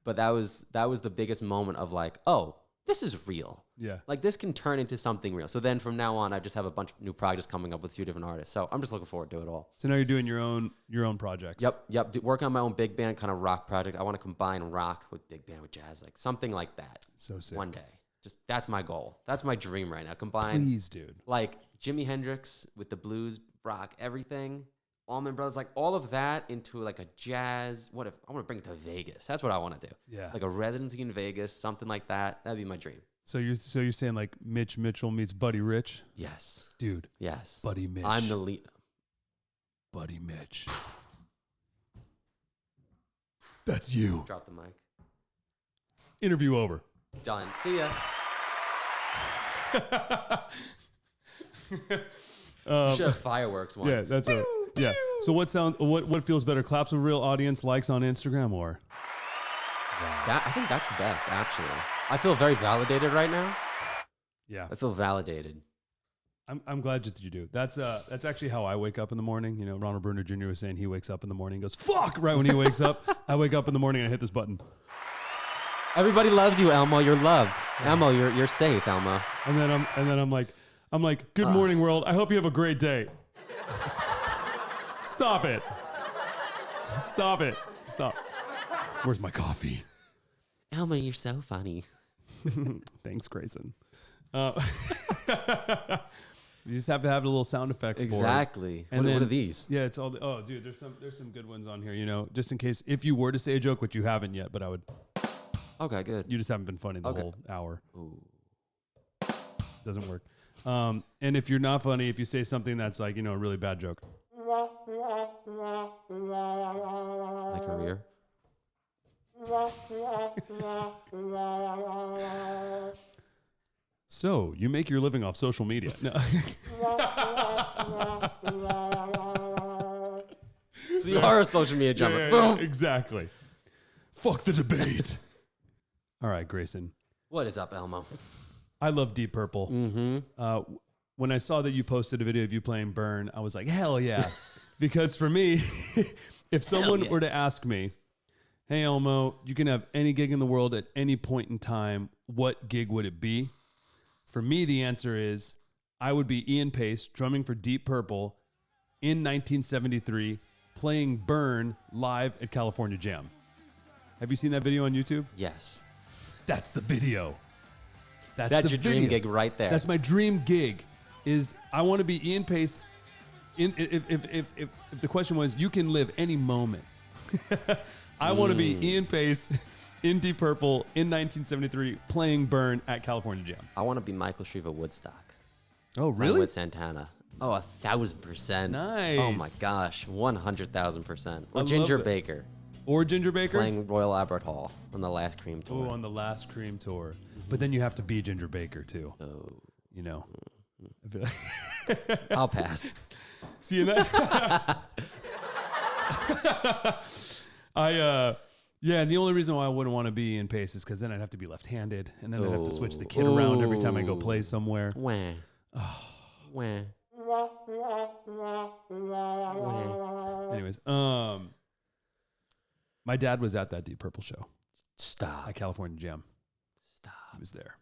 But that was the biggest moment of like, oh, this is real. Yeah. Like this can turn into something real. So then from now on, I just have a bunch of new projects coming up with a few different artists. So I'm just looking forward to it all. So now you're doing your own projects. Yep. Working on my own big band kind of rock project. I want to combine rock with big band with jazz, like something like that. So sick. One day. Just that's my goal. That's my dream right now. Combine, Please, dude. like Jimi Hendrix with the blues, rock, everything. Allman Brothers, like all of that into like a jazz. What if I want to bring it to Vegas? That's what I want to do. Yeah. Like a residency in Vegas, something like that. That'd be my dream. So you're saying like Mitch Mitchell meets Buddy Rich? Yes. Dude. Yes. Buddy Mitch. I'm the lead. Buddy Mitch. That's you. Drop the mic. Interview over. Done. See ya. Should have fireworks one. Yeah, that's right. Yeah. So what feels better, claps of a real audience, likes on Instagram, or? I think that's the best, actually. I feel very validated right now. Yeah. I feel validated. I'm glad that you do. That's actually how I wake up in the morning. You know, Ronald Bruner Jr. was saying he wakes up in the morning and goes, fuck, right when he wakes up. I wake up in the morning and I hit this button. Everybody loves you, Elmo. You're loved. Yeah. Elmo, you're safe, Elmo. And then I'm like, good morning, world. I hope you have a great day. Stop it. Stop it. Stop. Where's my coffee? Elmo, you're so funny. Thanks, Greyson. You just have to have the little sound effects. Exactly. And what are these? Yeah, it's all. Oh, dude, there's some good ones on here. You know, just in case if you were to say a joke, which you haven't yet, but I would. Okay, good. You just haven't been funny the whole hour. Ooh. Doesn't work. And if you're not funny, if you say something that's like, you know, a really bad joke. My career. So you make your living off social media. No. So you are a social media jumper. Yeah, Boom. exactly. Fuck the debate. All right, Greyson. What is up, Elmo? I love Deep Purple. Mm-hmm. When I saw that you posted a video of you playing Burn, I was like, hell yeah. Because for me, if someone were to ask me, hey, Elmo, you can have any gig in the world at any point in time, what gig would it be? For me, the answer is I would be Ian Pace drumming for Deep Purple in 1973, playing Burn live at California Jam. Have you seen that video on YouTube? Yes. That's the video. That's your dream gig right there. That's my dream gig. Is I want to be Ian Pace. If the question was, you can live any moment. I want to be Ian Pace in Deep Purple in 1973 playing Burn at California Jam. I want to be Michael Shriver Woodstock. Oh, really? With Santana. Oh, 1,000%. Nice. Oh my gosh, 100,000%. Or I Ginger love it. Baker. Or Ginger Baker? Playing Royal Albert Hall on the Last Cream tour. Oh, on the Last Cream tour. But then you have to be Ginger Baker too. Oh. You know. I'll pass. See you that? Yeah, and the only reason why I wouldn't want to be in Pace is because then I'd have to be left-handed, and then I'd have to switch the kit around every time I go play somewhere. Wah. Wah. Anyways, my dad was at that Deep Purple show Stop. at California Jam. Stop. He was there,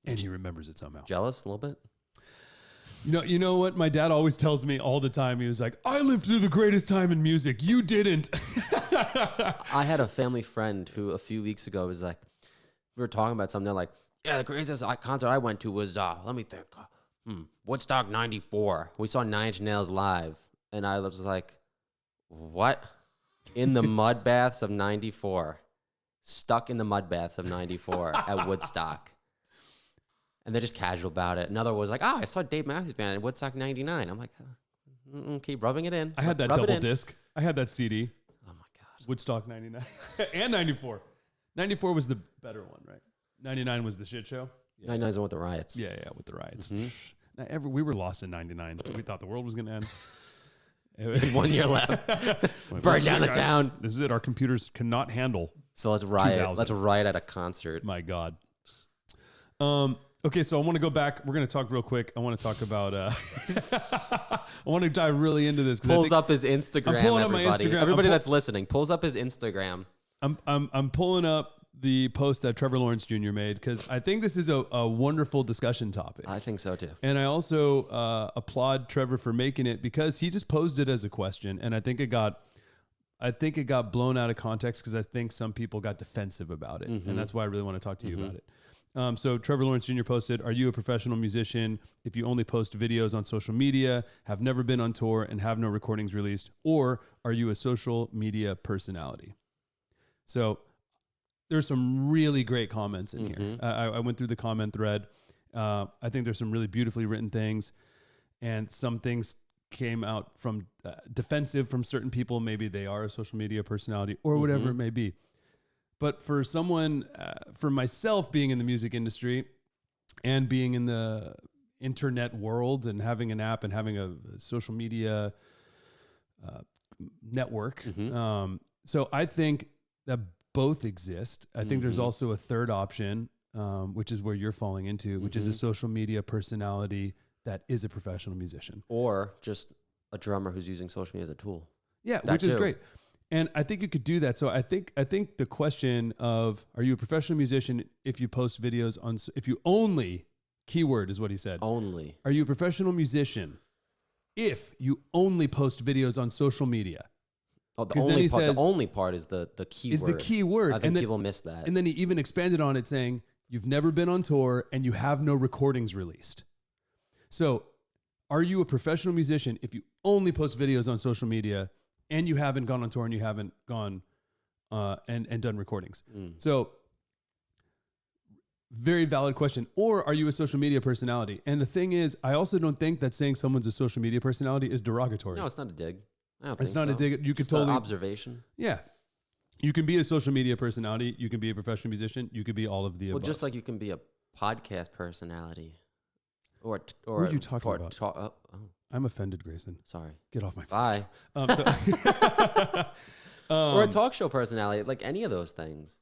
and he remembers it somehow. Jealous a little bit? You know what? My dad always tells me all the time. He was like, "I lived through the greatest time in music. You didn't." I had a family friend who a few weeks ago was like, we were talking about something. They're like, "Yeah, the greatest concert I went to was let me think, Woodstock '94. We saw 9 Inch Nails live," and I was like, "What? In the mud baths of '94? Stuck in the mud baths of '94 at Woodstock?" And they're just casual about it. Another was like, "Oh, I saw Dave Matthews Band at Woodstock '99." I'm like, keep rubbing it in. I had that double disc. I had that CD. Oh my God. Woodstock 99 and 94. 94 was the better one, right? 99 was the shit show. Yeah. 99 is the one with the riots. Yeah, with the riots. Mm-hmm. We were lost in 99. We thought the world was going to end. 1 year left. Burn down the town. This is it. Our computers cannot handle. So let's riot. 2000. Let's riot at a concert. My God. Okay, so I want to go back. We're going to talk real quick. I want to talk about. I want to dive really into this. Pulls up his Instagram. I'm pulling up my Instagram. Everybody that's listening, pulls up his Instagram. I'm pulling up the post that Trevor Lawrence Jr. made because I think this is a wonderful discussion topic. I think so too. And I also applaud Trevor for making it because he just posed it as a question, and I think it got blown out of context because I think some people got defensive about it, and that's why I really want to talk to you about it. So Trevor Lawrence Jr. posted, "Are you a professional musician if you only post videos on social media, have never been on tour, and have no recordings released? Or are you a social media personality?" So there's some really great comments in here. I went through the comment thread. I think there's some really beautifully written things, and some things came out from defensive from certain people. Maybe they are a social media personality or whatever it may be. But for someone, for myself being in the music industry and being in the internet world and having an app and having a social media network. So I think that both exist. I think there's also a third option, which is where you're falling into, which is a social media personality that is a professional musician. Or just a drummer who's using social media as a tool. Yeah, which is great. And I think you could do that. So I think the question of, are you a professional musician if you post videos on, if you only, keyword is what he said. Only. Are you a professional musician if you only post videos on social media? Oh, the only part is the key word. Is the key word. I think people miss that. And then he even expanded on it saying, you've never been on tour and you have no recordings released. So are you a professional musician if you only post videos on social media and you haven't gone on tour and you haven't gone and done recordings? So very valid question. Or are you a social media personality? And the thing is, I also don't think that saying someone's a social media personality is derogatory. No, it's not a dig. I don't it's think not so. a dig. You could Just totally an observation. Yeah. You can be a social media personality. You can be a professional musician. You could be all of the above. Well, just like you can be a podcast personality. Or what are you talking about? I'm offended, Greyson. Sorry. Get off my phone. Bye. Or a talk show personality, like any of those things.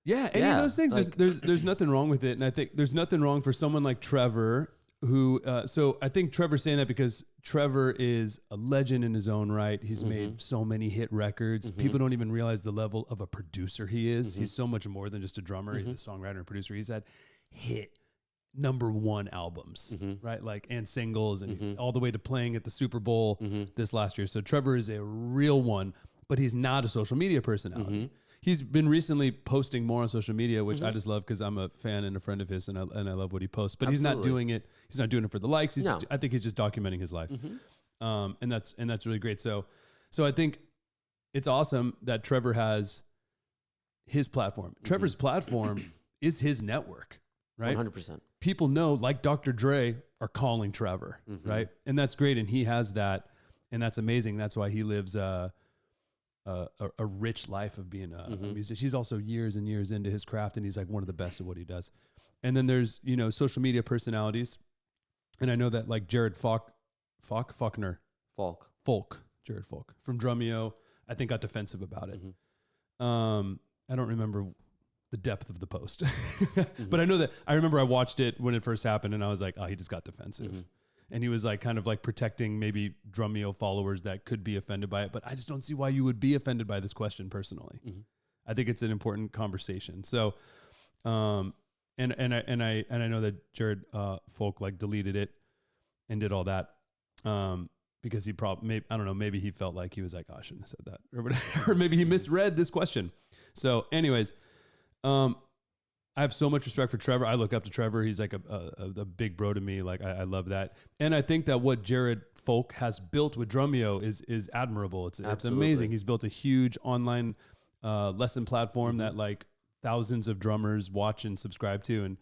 Yeah, any of those things. Like, there's nothing wrong with it. And I think there's nothing wrong for someone like Trevor who, so I think Trevor's saying that because Trevor is a legend in his own right. He's made so many hit records. People don't even realize the level of a producer he is. He's so much more than just a drummer. He's a songwriter and producer. He's had hit #1 albums, right? Like, and singles and all the way to playing at the Super Bowl this last year. So Trevor is a real one, but he's not a social media personality. He's been recently posting more on social media, which I just love because I'm a fan and a friend of his, and I love what he posts. But he's not doing it. He's not doing it for the likes. I think he's just documenting his life, and that's really great. So I think it's awesome that Trevor has his platform. Trevor's platform is his network, right? 100%. People know, like Dr. Dre, are calling Trevor, right? And that's great, and he has that, and that's amazing. That's why he lives a rich life of being a musician. He's also years and years into his craft, and he's like one of the best at what he does. And then there's, you know, social media personalities. And I know that like Jared Folk from Drumeo, I think got defensive about it. I don't remember the depth of the post, but I remember I watched it when it first happened, and I was like, oh, he just got defensive. And he was like kind of like protecting maybe Drumeo followers that could be offended by it. But I just don't see why you would be offended by this question personally. I think it's an important conversation. So, and I know that Jared Folk like deleted it and did all that because he probably, I don't know, maybe he felt like he was like, oh, I shouldn't have said that, or whatever. Or maybe he misread this question. So anyways, I have so much respect for Trevor. I look up to Trevor. He's like a big bro to me. Like I love that. And I think that what Jared Folk has built with Drumeo is admirable. It's amazing. He's built a huge online lesson platform that like thousands of drummers watch and subscribe to. And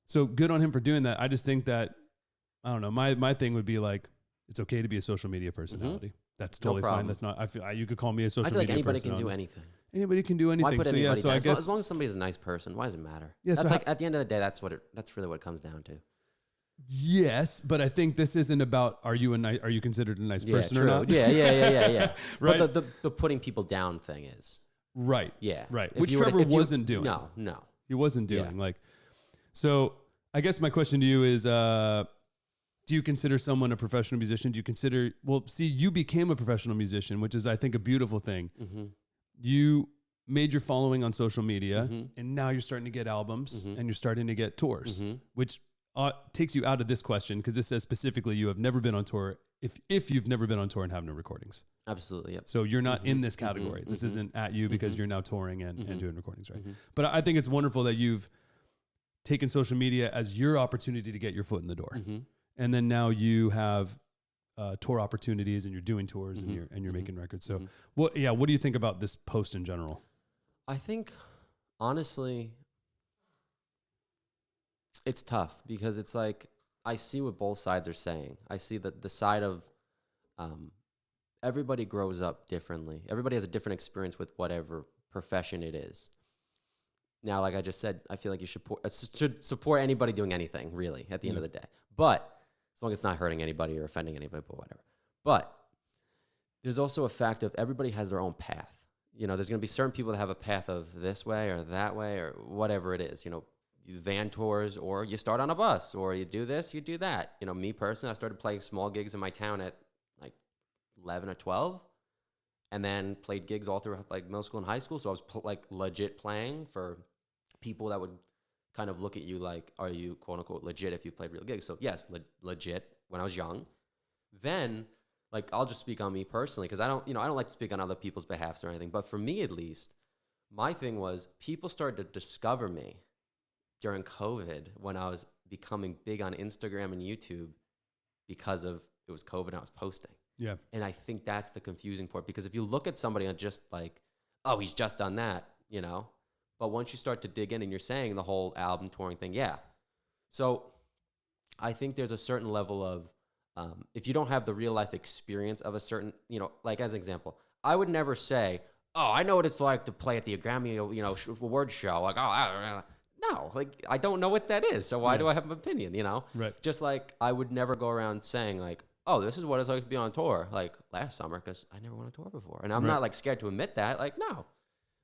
so good on him for doing that. I just think that, I don't know, my thing would be like, it's okay to be a social media personality. That's totally fine. That's not, you could call me a social media personality. I feel like anybody can do anything. Anybody can do anything. Why put anybody so I guess as long as somebody's a nice person, why does it matter? Yeah, that's like at the end of the day, that's really what it comes down to. Yes, but I think this isn't about are you considered a nice person or not? Yeah. Right. But the putting people down thing is right. Yeah, right. Which Trevor wasn't doing. No, he wasn't doing. Like, so I guess my question to you is, do you consider someone a professional musician? Do you consider? Well, see, you became a professional musician, which is, I think, a beautiful thing. You made your following on social media, and now you're starting to get albums and you're starting to get tours, which takes you out of this question because this says specifically you have never been on tour. If you've never been on tour and have no recordings, absolutely, yep. So you're not in this category. This isn't at you because you're now touring and doing recordings, right? But I think it's wonderful that you've taken social media as your opportunity to get your foot in the door, and then now you have tour opportunities and you're doing tours and you're making records. So what do you think about this post in general? I think honestly it's tough because it's like I see what both sides are saying. I see that the side of everybody grows up differently. Everybody has a different experience with whatever profession it is. Now, like I just said, I feel like you should support anybody doing anything, really, at the end of the day. But as long as it's not hurting anybody or offending anybody, but whatever. But there's also a fact of everybody has their own path. You know, there's going to be certain people that have a path of this way or that way or whatever it is. You know, you van tours or you start on a bus or you do this, you do that. You know, me personally, I started playing small gigs in my town at like 11 or 12 and then played gigs all through like middle school and high school. So I was like legit playing for people that would kind of look at you like, are you quote unquote legit if you played real gigs? So yes, legit when I was young. Then like, I'll just speak on me personally because I don't like to speak on other people's behalfs or anything. But for me, at least, my thing was people started to discover me during COVID when I was becoming big on Instagram and YouTube because of it was COVID and I was posting. Yeah. And I think that's the confusing part because if you look at somebody and just like, oh, he's just done that, you know. But once you start to dig in and you're saying the whole album touring thing, yeah. So I think there's a certain level of, if you don't have the real life experience of a certain, you know, like as an example, I would never say, oh, I know what it's like to play at the Grammy, you know, award show. Like, oh, no, like I don't know what that is. So why do I have an opinion, you know? Right. Just like I would never go around saying like, oh, this is what it's like to be on tour like last summer because I never went on tour before. And I'm not like scared to admit that. Like, no.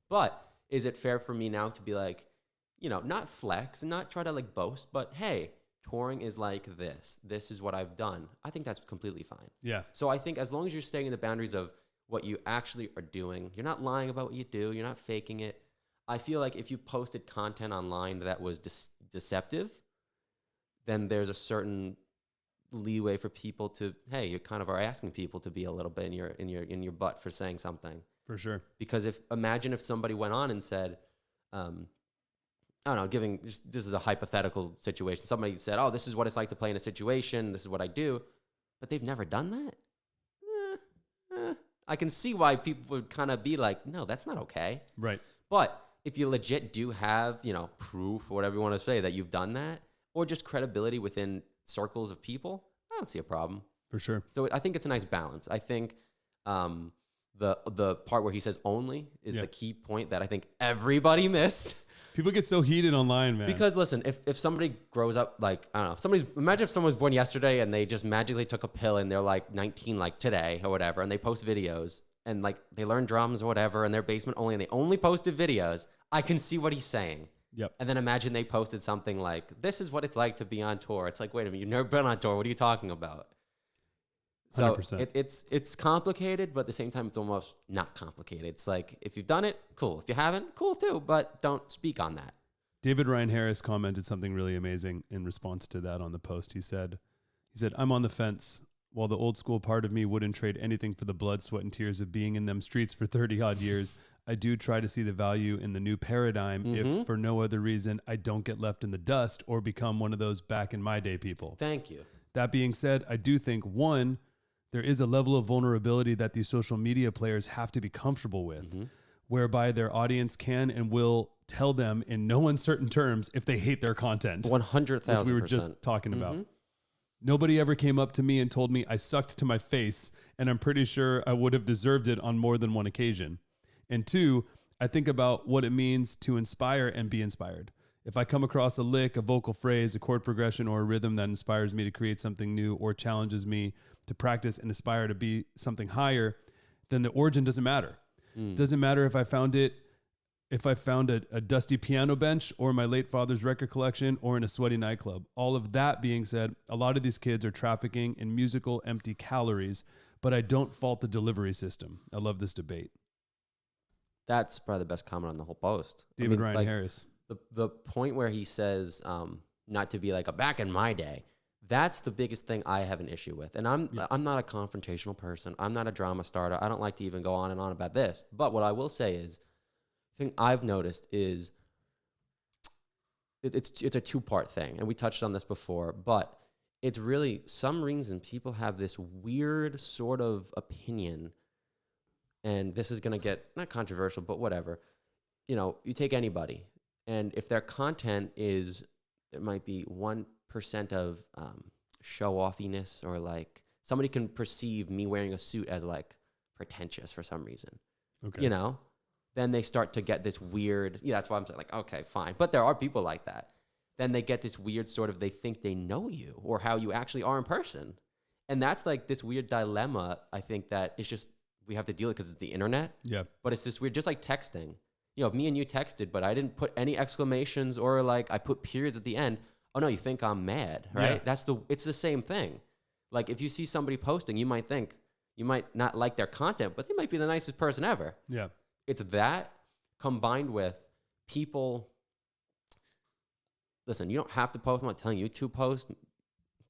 But is it fair for me now to be like, you know, not flex and not try to like boast, but hey, touring is like this. This is what I've done. I think that's completely fine. Yeah. So I think as long as you're staying in the boundaries of what you actually are doing, you're not lying about what you do, you're not faking it. I feel like if you posted content online that was deceptive, then there's a certain leeway for people to, hey, you kind of are asking people to be a little bit in your butt for saying something. For sure. Because imagine if somebody went on and said, I don't know, this is a hypothetical situation. Somebody said, oh, this is what it's like to play in a situation. This is what I do. But they've never done that. I can see why people would kind of be like, no, that's not okay. Right. But if you legit do have, you know, proof or whatever you want to say that you've done that or just credibility within circles of people, I don't see a problem. For sure. So I think it's a nice balance. I think the part where he says only is the key point that I think everybody missed. People get so heated online, man. Because listen, if somebody grows up like, I don't know, imagine if someone was born yesterday and they just magically took a pill and they're like 19 like today or whatever, and they post videos and like they learn drums or whatever in their basement only, and they only posted videos. I can see what he's saying. Yep. And then imagine they posted something like, this is what it's like to be on tour. It's like, wait a minute, you've never been on tour. What are you talking about? So 100%. it's complicated, but at the same time, it's almost not complicated. It's like, if you've done it, cool. If you haven't, cool too, but don't speak on that. David Ryan Harris commented something really amazing in response to that on the post. He said, I'm on the fence. While the old school part of me wouldn't trade anything for the blood, sweat, and tears of being in them streets for 30 odd years, I do try to see the value in the new paradigm if for no other reason I don't get left in the dust or become one of those back in my day people. Thank you. That being said, I do think, one, there is a level of vulnerability that these social media players have to be comfortable with, whereby their audience can and will tell them in no uncertain terms if they hate their content. 100,000%. Which we were just talking about. Nobody ever came up to me and told me I sucked to my face, and I'm pretty sure I would have deserved it on more than one occasion. And two, I think about what it means to inspire and be inspired. If I come across a lick, a vocal phrase, a chord progression, or a rhythm that inspires me to create something new or challenges me to practice and aspire to be something higher, then the origin doesn't matter. Doesn't matter if I found a dusty piano bench or my late father's record collection or in a sweaty nightclub. All of that being said, a lot of these kids are trafficking in musical empty calories, but I don't fault the delivery system. I love this debate. That's probably the best comment on the whole post. David Ryan Harris. The point where he says not to be like a back in my day, that's the biggest thing I have an issue with. And I'm not a confrontational person. I'm not a drama starter. I don't like to even go on and on about this. But what I will say is, the thing I've noticed is it's a two-part thing. And we touched on this before, but it's really some reason people have this weird sort of opinion, and this is going to get not controversial, but whatever. You know, you take anybody, and if their content is, there might be 1% of show-offiness, or like somebody can perceive me wearing a suit as like pretentious for some reason. Okay. You know, then they start to get this weird, that's why I'm saying like, okay, fine. But there are people like that. Then they get this weird sort of, they think they know you or how you actually are in person. And that's like this weird dilemma, I think, that it's just, we have to deal with because it's the internet. Yeah. But it's this weird, just like texting. You know, me and you texted, but I didn't put any exclamations or like I put periods at the end. Oh no, you think I'm mad, right? Yeah. It's the same thing. Like if you see somebody posting, you might think, you might not like their content, but they might be the nicest person ever. Yeah. It's that combined with people. Listen, you don't have to post. I'm not telling you to post,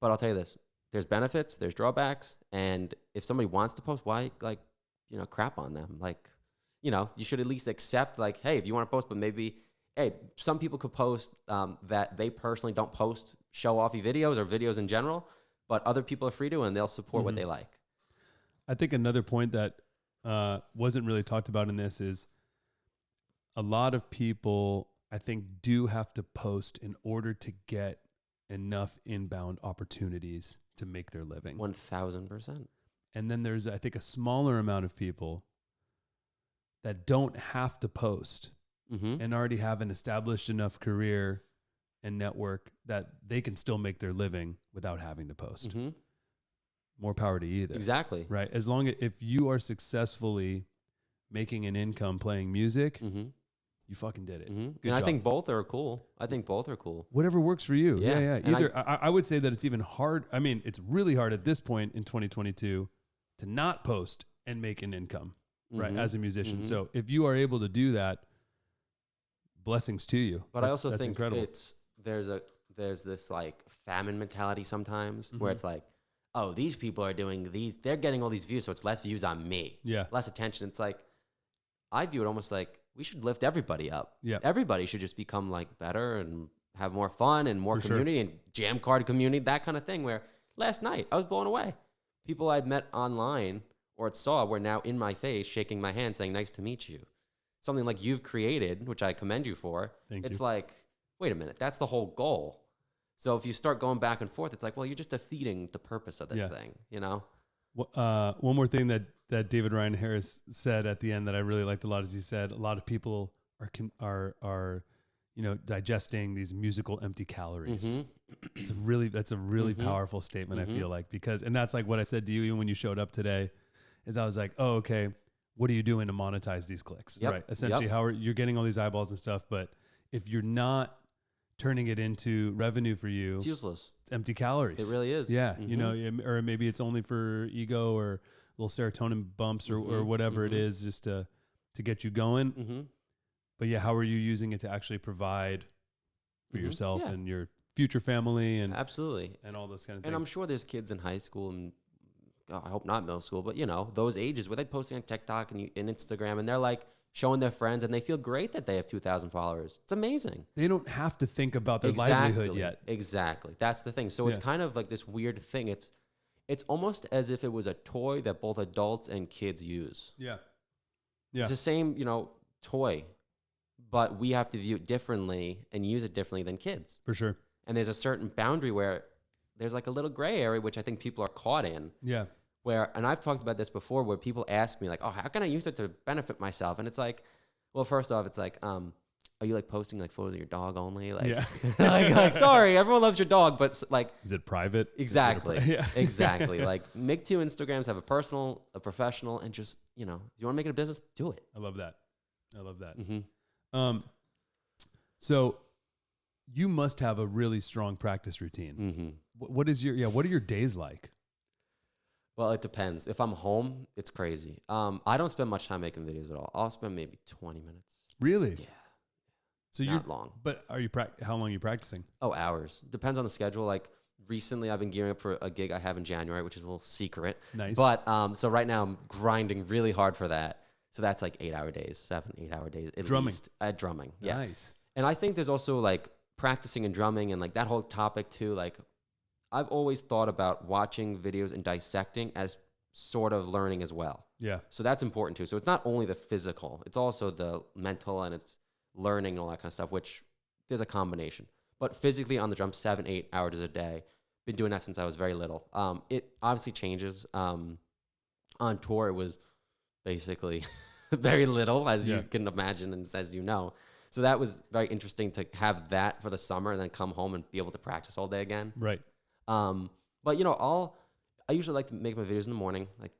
but I'll tell you this. There's benefits, there's drawbacks. And if somebody wants to post, why crap on them? Like, you should at least accept like, hey, if you want to post, but maybe, hey, some people could post that they personally don't post show-offy videos or videos in general, but other people are free to, and they'll support what they like. I think another point that wasn't really talked about in this is a lot of people, I think, do have to post in order to get enough inbound opportunities to make their living. 1,000%. And then there's, I think, a smaller amount of people that don't have to post and already have an established enough career and network that they can still make their living without having to post. More power to you either. Exactly. Right. As long as if you are successfully making an income playing music, you fucking did it. And I think both are cool. Whatever works for you. Yeah. And Either I would say that it's even hard. I mean, it's really hard at this point in 2022 to not post and make an income, right, as a musician. So if you are able to do that, blessings to you. But I also think incredible. There's this like famine mentality sometimes where it's like, oh, these people are doing these, they're getting all these views, so it's less views on me. Yeah. Less attention. It's like, I view it almost like we should lift everybody up. Yeah. Everybody should just become like better and have more fun and more community and Jammcard community, that kind of thing, where last night I was blown away. People I'd met online or saw were now in my face, shaking my hand, saying, nice to meet you. Something like you've created, which I commend you for. It's like, wait a minute, that's the whole goal. So if you start going back and forth, it's like, well, you're just defeating the purpose of this thing, you know? One more thing that that David Ryan Harris said at the end that I really liked a lot is he said a lot of people are digesting these musical empty calories. Mm-hmm. That's a really powerful statement. I feel like and that's like what I said to you even when you showed up today, is I was like, oh, okay, what are you doing to monetize these clicks? Yep. Right. Essentially, how you're getting all these eyeballs and stuff, but if you're not turning it into revenue for you, It's useless. it's empty calories. It really is. Yeah. Or maybe it's only for ego or little serotonin bumps or whatever it is, just to get you going. Mm-hmm. But yeah, how are you using it to actually provide for yourself and your future family and absolutely and all those kind of things? And I'm sure there's kids in high school and I hope not middle school, but those ages where they're posting on TikTok and Instagram and they're like showing their friends and they feel great that they have 2,000 followers. It's amazing. They don't have to think about their livelihood yet. Exactly. That's the thing. So it's kind of like this weird thing. It's almost as if it was a toy that both adults and kids use. Yeah. It's the same, toy, but we have to view it differently and use it differently than kids. For sure. And there's a certain boundary where there's like a little gray area, which I think people are caught in. Yeah. And I've talked about this before, where people ask me like, oh, how can I use it to benefit myself? And it's like, well, first off, it's like, are you like posting like photos of your dog only? Like, like, sorry, everyone loves your dog, but like, is it private? Exactly. Exactly. Like make 2 Instagrams, have a personal, a professional, and just, if you want to make it a business, do it. I love that. Mm-hmm. So you must have a really strong practice routine. Mm-hmm. What are your days like? Well, it depends. If I'm home, it's crazy. I don't spend much time making videos at all. I'll spend maybe 20 minutes. Really? Yeah. So Not long. But how long are you practicing? Oh, hours. Depends on the schedule. Like recently I've been gearing up for a gig I have in January, which is a little secret. Nice. But so right now I'm grinding really hard for that. So that's like 8-hour days, 8-hour days at drumming. least. Drumming. Yeah. Nice. And I think there's also like practicing and drumming and like that whole topic too. Like I've always thought about watching videos and dissecting as sort of learning as well. Yeah. So that's important too. So it's not only the physical, it's also the mental and it's learning and all that kind of stuff, which there's a combination. But physically on the drum, 7-8 hours a day. Been doing that since I was very little. It obviously changes. On tour, it was basically very little, as you can imagine and as you know. So that was very interesting to have that for the summer and then come home and be able to practice all day again. Right. But I usually like to make my videos in the morning, like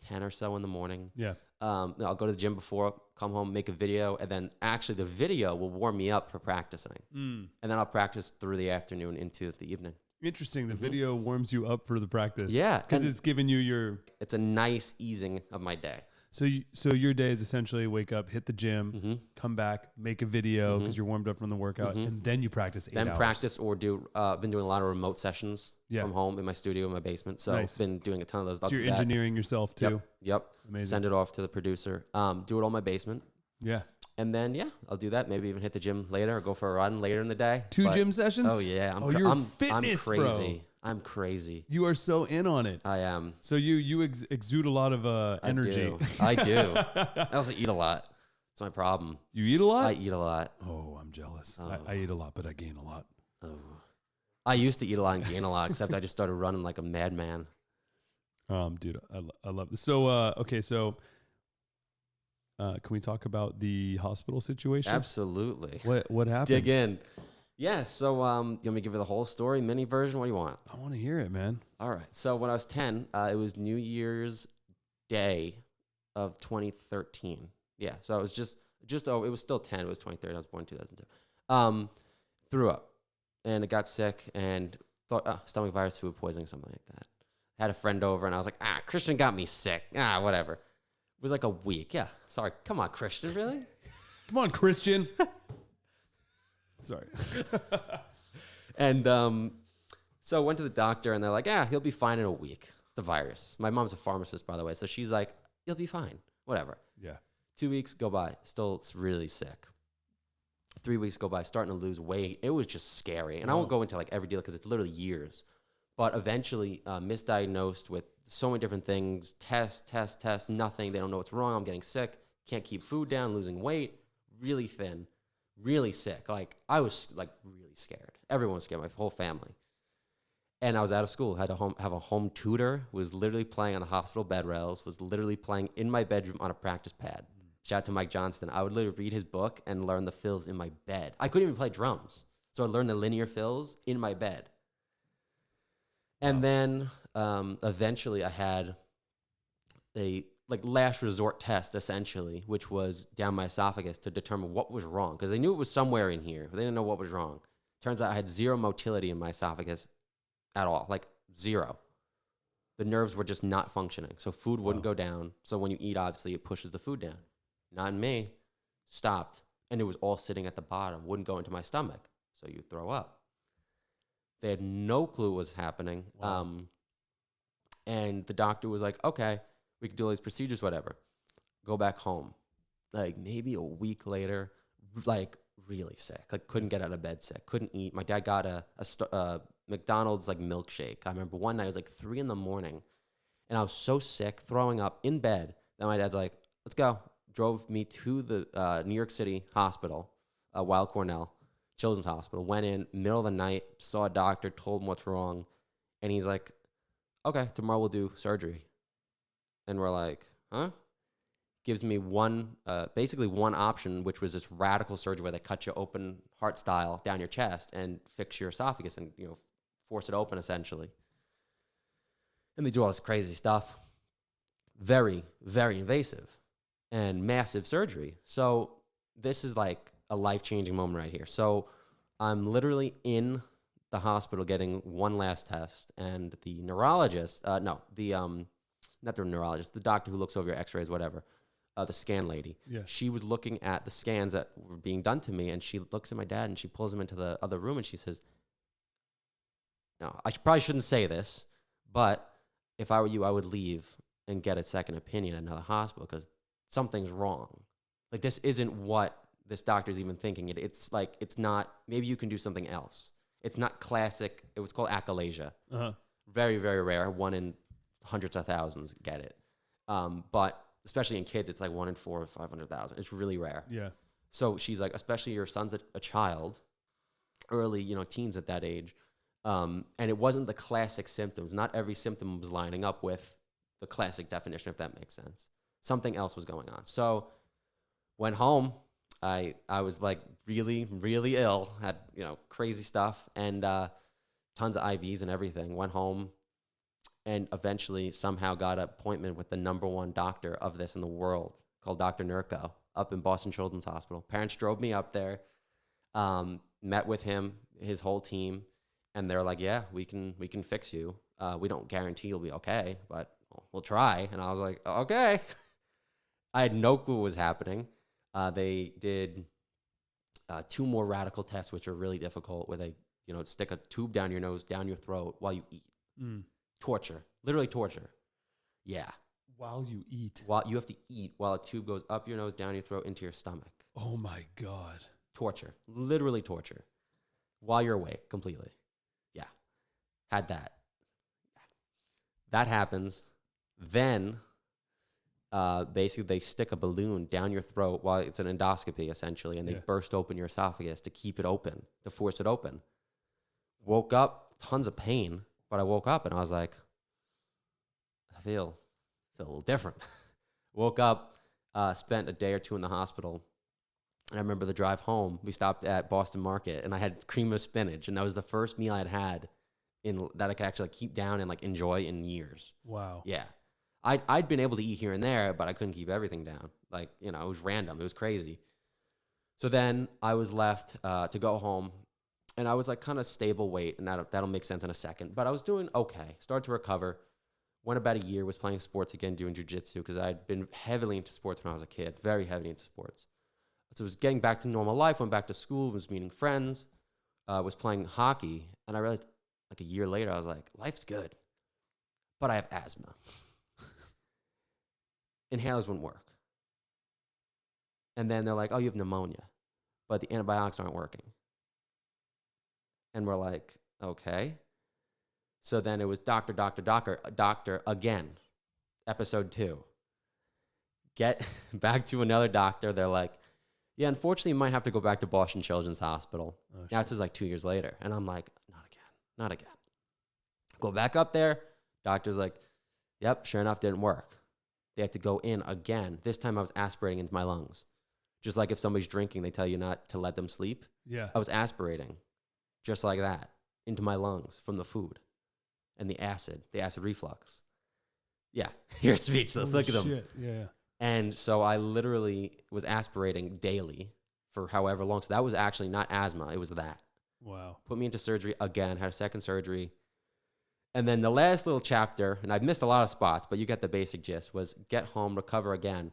10 or so in the morning. Yeah. I'll go to the gym before, come home, make a video, and then actually the video will warm me up for practicing. And then I'll practice through the afternoon into the evening. Interesting. The video warms you up for the practice. Yeah. Because it's giving you it's a nice easing of my day. So your day is essentially wake up, hit the gym, come back, make a video because you're warmed up from the workout, and then you practice 8 hours. Then practice or do, been doing a lot of remote sessions from home in my studio, in my basement. So I've been doing a ton of those. So you're engineering yourself too? Yep. Amazing. Send it off to the producer. Do it all in my basement. Yeah. And then, I'll do that. Maybe even hit the gym later or go for a run later in the day. 2 gym sessions? Oh, yeah. I'm fitness, bro. crazy. I'm crazy. You are so in on it. I am. So you exude a lot of energy. I do. I also eat a lot. That's my problem. You eat a lot? I eat a lot. Oh, I'm jealous. I eat a lot, but I gain a lot. Oh. I used to eat a lot and gain a lot, except I just started running like a madman. Dude, I love this. So, okay, so can we talk about the hospital situation? Absolutely. What happened? Dig in. Yeah, so you want me to give you the whole story, mini version? What do you want? I want to hear it, man. All right. So when I was 10, it was New Year's Day of 2013. Yeah, so I was just it was still 10. It was 2013. I was born in 2002. Threw up, and it got sick, and thought stomach virus, food poisoning, something like that. Had a friend over, and I was like, Christian got me sick. Whatever. It was like a week. Yeah. Sorry. Come on, Christian. Really? Come on, Christian. Sorry. And so I went to the doctor, and they're like, he'll be fine in a week. It's a virus. My mom's a pharmacist, by the way. So she's like, he'll be fine. Whatever. Yeah. 2 weeks go by. Still really sick. 3 weeks go by. Starting to lose weight. It was just scary. And I won't go into like every deal because it's literally years. But eventually misdiagnosed with so many different things. Test, nothing. They don't know what's wrong. I'm getting sick. Can't keep food down. Losing weight. Really thin. Really sick. Like I was like really scared. Everyone was scared. My whole family. And I was out of school, had to have a home tutor, was literally playing on the hospital bed rails, was literally playing in my bedroom on a practice pad. Shout out to Mike Johnston. I would literally read his book and learn the fills in my bed. I couldn't even play drums. So I learned the linear fills in my bed. And then eventually I had a last resort test, essentially, which was down my esophagus to determine what was wrong. Because they knew it was somewhere in here, but they didn't know what was wrong. Turns out I had zero motility in my esophagus at all, like zero. The nerves were just not functioning. So food wouldn't go down. So when you eat, obviously, it pushes the food down. Not in me. Stopped. And it was all sitting at the bottom. Wouldn't go into my stomach. So you throw up. They had no clue what was happening. Wow. And the doctor was like, okay, we can do all these procedures, whatever. Go back home. Like maybe a week later, like really sick. Like couldn't get out of bed sick. Couldn't eat. My dad got a McDonald's like milkshake. I remember one night it was like 3 a.m. and I was so sick, throwing up in bed, that my dad's like, let's go. Drove me to the New York City hospital, Weill Cornell Children's Hospital. Went in, middle of the night, saw a doctor, told him what's wrong. And he's like, okay, tomorrow we'll do surgery. And we're like, huh? Gives me basically one option, which was this radical surgery where they cut you open heart style down your chest and fix your esophagus and, force it open essentially. And they do all this crazy stuff. Very, very invasive and massive surgery. So this is like a life-changing moment right here. So I'm literally in the hospital getting one last test, and the neurologist, not the neurologist, the doctor who looks over your x-rays, whatever, the scan lady. Yeah. She was looking at the scans that were being done to me, and she looks at my dad, and she pulls him into the other room, and she says, no, I probably shouldn't say this, but if I were you, I would leave and get a second opinion at another hospital because something's wrong. Like, this isn't what this doctor's even thinking. It's like, it's not, maybe you can do something else. It's not classic. It was called achalasia. Uh-huh. Very, very rare. 1 in hundreds of thousands get it. But especially in kids, it's like 1 in 4 or 500,000. It's really rare. Yeah. So she's like, especially your son's a child, early, teens at that age. And it wasn't the classic symptoms. Not every symptom was lining up with the classic definition, if that makes sense. Something else was going on. So went home. I was like really, really ill, had, crazy stuff and tons of IVs and everything. Went home and eventually somehow got an appointment with the #1 doctor of this in the world, called Dr. Nurko, up in Boston Children's Hospital. Parents drove me up there, met with him, his whole team, and they're like, yeah, we can fix you. We don't guarantee you'll be okay, but we'll try. And I was like, okay. I had no clue what was happening. They did 2 more radical tests, which are really difficult, where they, stick a tube down your nose, down your throat while you eat. Torture. Literally torture. Yeah. While you eat. While you have to eat while a tube goes up your nose, down your throat, into your stomach. Oh my God. Torture. Literally torture. While you're awake completely. Yeah. Had that. That happens. Then basically they stick a balloon down your throat while it's an endoscopy essentially, and they burst open your esophagus to keep it open, to force it open. Woke up, tons of pain, but I woke up and I was like, I feel a little different. Woke up, spent a day or 2 in the hospital, and I remember the drive home, we stopped at Boston Market, and I had cream of spinach, and that was the first meal I'd had that I could actually keep down and enjoy in years. Wow. Yeah. I'd been able to eat here and there, but I couldn't keep everything down. It was random. It was crazy. So then I was left to go home, and I was kind of stable weight, and that'll make sense in a second. But I was doing okay. Started to recover. Went about a year, was playing sports again, doing jiu-jitsu, because I'd been heavily into sports when I was a kid, very heavily into sports. So I was getting back to normal life, went back to school, was meeting friends, was playing hockey, and I realized a year later, I was like, life's good, but I have asthma. Inhalers wouldn't work. And then they're like, oh, you have pneumonia, but the antibiotics aren't working. And we're like, okay. So then it was doctor again, episode 2. Get back to another doctor. They're like, yeah, unfortunately, you might have to go back to Boston Children's Hospital. Oh, now this is 2 years later. And I'm like, not again. Go back up there. Doctor's like, yep, sure enough, didn't work. They have to go in again. This time I was aspirating into my lungs. Just like if somebody's drinking, they tell you not to let them sleep. Yeah. I was aspirating just like that into my lungs from the food and the acid reflux. Yeah, you're speechless. Holy Look at them. shit. Yeah. And so I literally was aspirating daily for however long. So that was actually not asthma. It was that. Wow. Put me into surgery again, had a second surgery. And then the last little chapter, and I've missed a lot of spots, but you get the basic gist, was get home, recover again.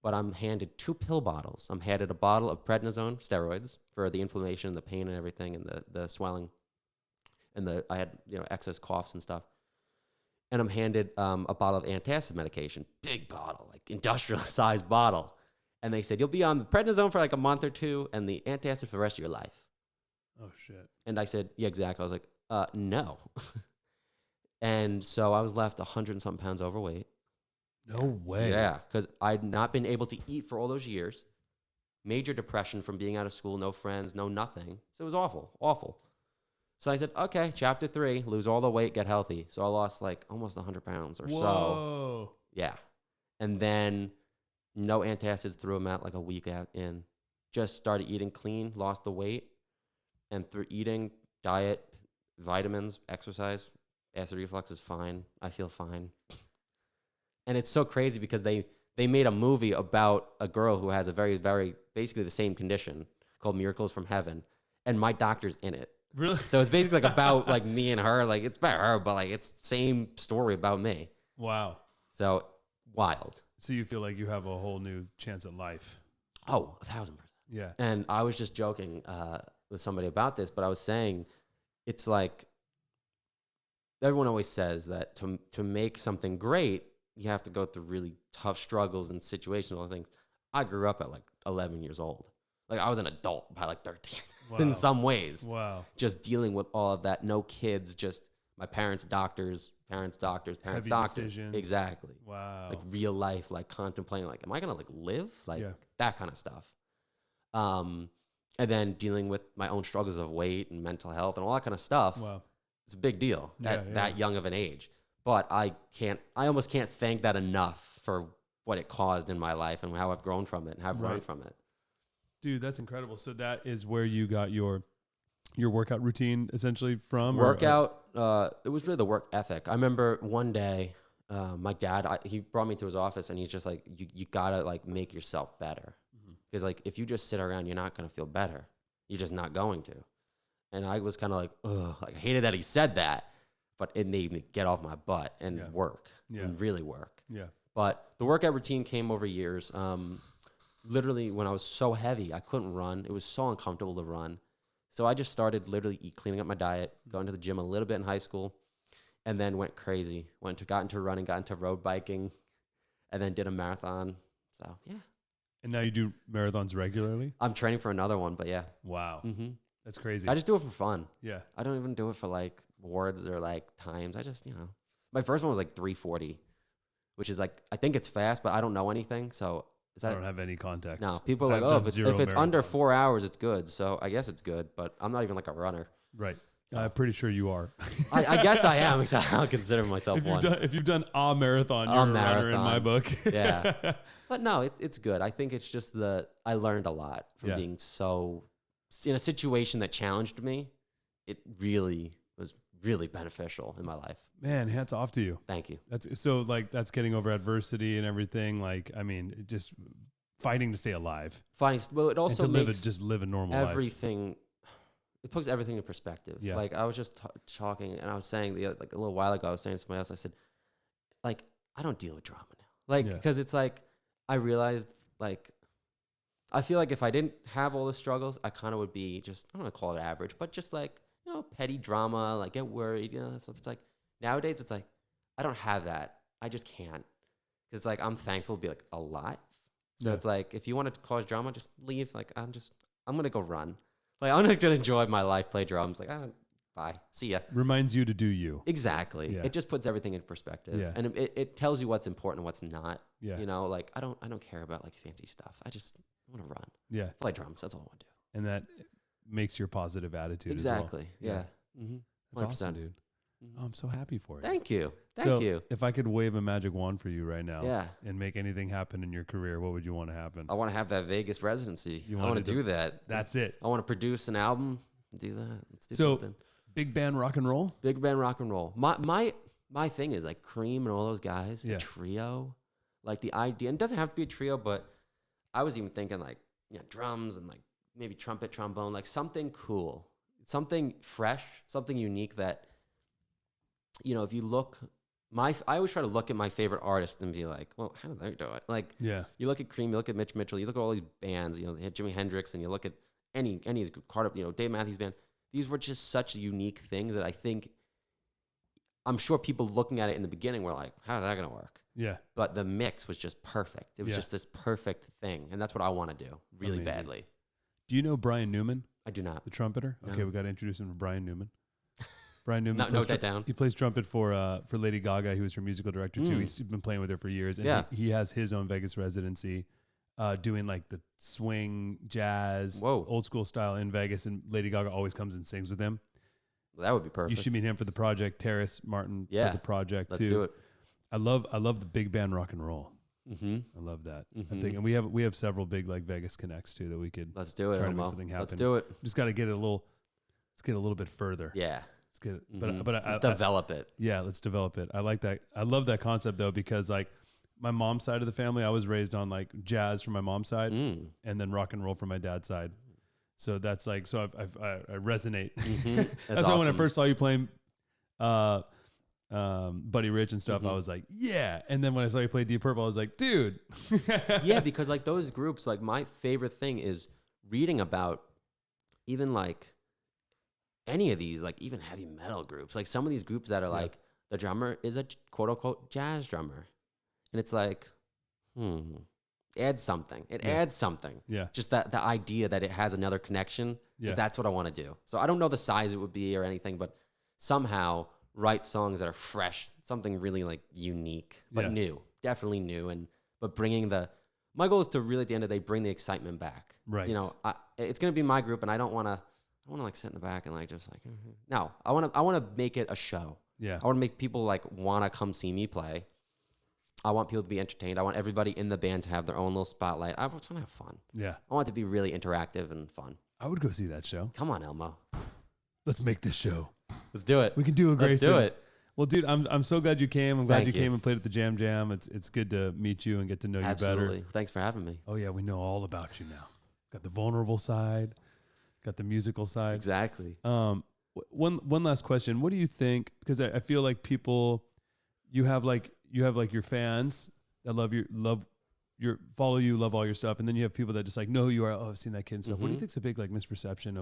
But I'm handed 2 pill bottles. I'm handed a bottle of prednisone steroids for the inflammation, the pain and everything, and the swelling. And I had, excess coughs and stuff. And I'm handed a bottle of antacid medication, big bottle, like industrial sized bottle. And they said, you'll be on the prednisone for like a month or 2 and the antacid for the rest of your life. Oh, shit. And I said, yeah, exactly. I was like, no. And so I was left 100 and something pounds overweight. No way. Yeah, because I'd not been able to eat for all those years. Major depression from being out of school, no friends, no nothing. So it was awful, awful. So I said, okay, chapter 3, lose all the weight, get healthy. So I lost like almost 100 pounds or so. Yeah. And then no antacids, threw them out like a week out in. Just started eating clean, lost the weight. And through eating, diet, vitamins, exercise, acid reflux is fine. I feel fine. And it's so crazy because they made a movie about a girl who has a very, very, basically the same condition called Miracles from Heaven. And my doctor's in it. Really? So it's basically like about like me and her. Like it's about her, but like it's the same story about me. Wow. So wild. So you feel like you have a whole new chance at life. Oh, 1,000%. Yeah. And I was just joking with somebody about this, but I was saying it's like everyone always says that to make something great, you have to go through really tough struggles and situations and things. I grew up at like 11 years old. Like I was an adult by like 13 in some ways. Wow. Just dealing with all of that. No kids, just my parents, doctors, parents, Heavy doctors. decisions. Exactly. Wow. Like real life, like contemplating, like, am I going to like live? Like Yeah. that kind of stuff. And then dealing with my own struggles of weight and mental health and all that kind of stuff. Wow. It's a big deal at that young of an age. But I almost can't thank that enough for what it caused in my life and how I've grown from it and how I've learned from it. Dude, that's incredible. So that is where you got your workout routine essentially from? Workout, it was really the work ethic. I remember one day, my dad, he brought me to his office and he's just like, you gotta like make yourself better. Because like, if you just sit around, you're not gonna feel better. You're just not going to. And I was kind of like, ugh, like I hated that he said that, but it made me get off my butt and work and really work. Yeah. But the workout routine came over years. Literally when I was so heavy, I couldn't run. It was so uncomfortable to run. So I just started literally cleaning up my diet, going to the gym a little bit in high school, and then went crazy. Got into running, got into road biking, and then did a marathon. So yeah. And now you do marathons regularly? I'm training for another one, but yeah. Wow. Mm-hmm. That's crazy. I just do it for fun. Yeah. I don't even do it for like awards or like times. I just, my first one was like 3:40, which is like, I think it's fast, but I don't know anything. So I don't have any context. No, people are like, oh, if it's under 4 hours, it's good. So I guess it's good, but I'm not even like a runner. Right. I'm pretty sure you are. I guess I am. Because I don't consider myself one. If you've done a marathon, you're a runner in my book. Yeah. But no, it's good. I think it's just I learned a lot from being so in a situation that challenged me. It really was really beneficial in my life. Man, hats off to you. Thank you. That's getting over adversity and everything. Like, I mean, just fighting to stay alive. Well, it also and to live a normal life. Everything. It puts everything in perspective. Yeah. Like I was just talking, and I was saying like a little while ago, I was saying to somebody else, I said, like, I don't deal with drama now. Like, because it's like, I realized, like, I feel like if I didn't have all the struggles, I kind of would be just, I don't want to call it average, but just like, petty drama, like get worried, stuff. It's like, nowadays it's like, I don't have that. I just can't. Because like, I'm thankful to be like alive. So it's like, if you want to cause drama, just leave. Like, I'm going to go run. Like, I'm going to enjoy my life, play drums. Like, bye. See ya. Reminds you to do you. Exactly. Yeah. It just puts everything in perspective. Yeah. And it tells you what's important and what's not. Yeah. Like, I don't care about like fancy stuff. I want to run. Yeah. Play drums. That's all I want to do. And that makes your positive attitude exactly. As well. Yeah. Mm-hmm. That's awesome, dude. Oh, I'm so happy for you. Thank you. So Thank you. if I could wave a magic wand for you right now, Yeah. and make anything happen in your career, what would you want to happen? I want to have that Vegas residency. You I wanna want to do do that. That's it. I want to produce an album. Do that. Let's do So something. big band rock and roll. Big band rock and roll. My thing is like Cream and all those guys. Yeah. A trio. Like the idea. And it doesn't have to be a trio, but I was even thinking like, drums and like maybe trumpet, trombone, like something cool. Something fresh, something unique that, if you look, I always try to look at my favorite artist and be like, well, how did they do it? Like, Yeah. you look at Cream, you look at Mitch Mitchell, you look at all these bands, they had Jimi Hendrix, and you look at any Carter, Dave Matthews Band. These were just such unique things that I'm sure people looking at it in the beginning were like, how is that going to work? Yeah. But the mix was just perfect. It was just this perfect thing. And that's what I want to do really Amazing. badly. Do you know Brian Newman, I do not. the trumpeter? No. Okay, we got to introduce him to Brian Newman. Brian Newman. Note that down. He plays trumpet for Lady Gaga. He was her musical director too. Mm. He's been playing with her for years, and Yeah. he has his own Vegas residency, doing like the swing, jazz, Whoa. old school style in Vegas. And Lady Gaga always comes and sings with him. Well, that would be perfect. You should meet him for the project. Terrace Martin Yeah. for the project Let's too. do it. I love the big band rock and roll. Mm-hmm. I love that. I Mhm. think, and we have several big like Vegas connects too that we could Let's do it, try to make Elmo. something happen. Let's do it. Just got to get it let's get a little bit further. Yeah. Let's get it. Mhm. But Let's develop it. yeah, let's develop it. I like that. I love that concept though, because like my mom's side of the family, I was raised on like jazz from my mom's side Mm. and then rock and roll from my dad's side. So that's like, so I resonate. Mhm. That's why when I awesome. first saw you playing, Buddy Rich and stuff, I Mhm. was like, yeah. And then when I saw you play Deep Purple, I was like, dude. Yeah, because like those groups, like my favorite thing is reading about even like any of these, like even heavy metal groups, like some of these groups that are like the drummer is a quote unquote jazz drummer. And it's like, adds something. It adds something. Yeah. Just the idea that it has another connection. Yeah. That's what I want to do. So I don't know the size it would be or anything, but somehow write songs that are fresh, something really like unique, but Yeah. new, definitely new. But bringing my goal is to really at the end of the day, bring the excitement back. Right. It's going to be my group and I don't want to like sit in the back and like, just like, no, I want to make it a show. Yeah. I want to make people like want to come see me play. I want people to be entertained. I want everybody in the band to have their own little spotlight. I just want to have fun. Yeah. I want it to be really interactive and fun. I would go see that show. Come on, Elmo. Let's make this show. Let's do it. We can do a Let's Greyson. do it. Well, dude, I'm so glad you came. I'm glad Thank you you. came and played at the Jam Jam. It's good to meet you and get to know you Absolutely. better. Thanks for having me. Oh yeah, we know all about you now. Got the vulnerable side, got the musical side. Exactly. One last question. What do you think? Because I feel like people, you have like your fans that follow you, love all your stuff, and then you have people that just like know who you are. Oh, I've seen that kid and stuff. What do you Mhm. think's a big like misperception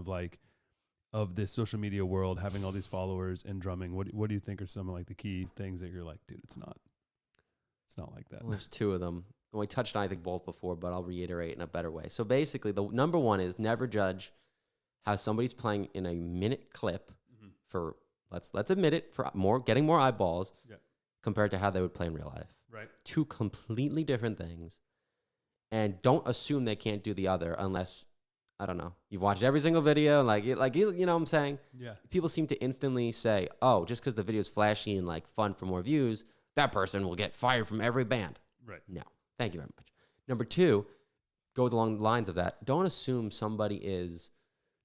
of this social media world, having all these followers and drumming? What do you think are some of like the key things that you're like, dude, it's not like that? Well, there's two of them. And we touched on, I think, both before, but I'll reiterate in a better way. So basically, the number one is never judge how somebody's playing in a minute clip for, let's admit it, for getting more eyeballs Yeah. compared to how they would play in real life. Right. Two completely different things. And don't assume they can't do the other unless, I don't know, you've watched every single video, you know what I'm saying? Yeah. People seem to instantly say, oh, just because the video is flashy and like fun for more views, that person will get fired from every band. Right. No, thank you very much. Number two goes along the lines of that. Don't assume somebody is,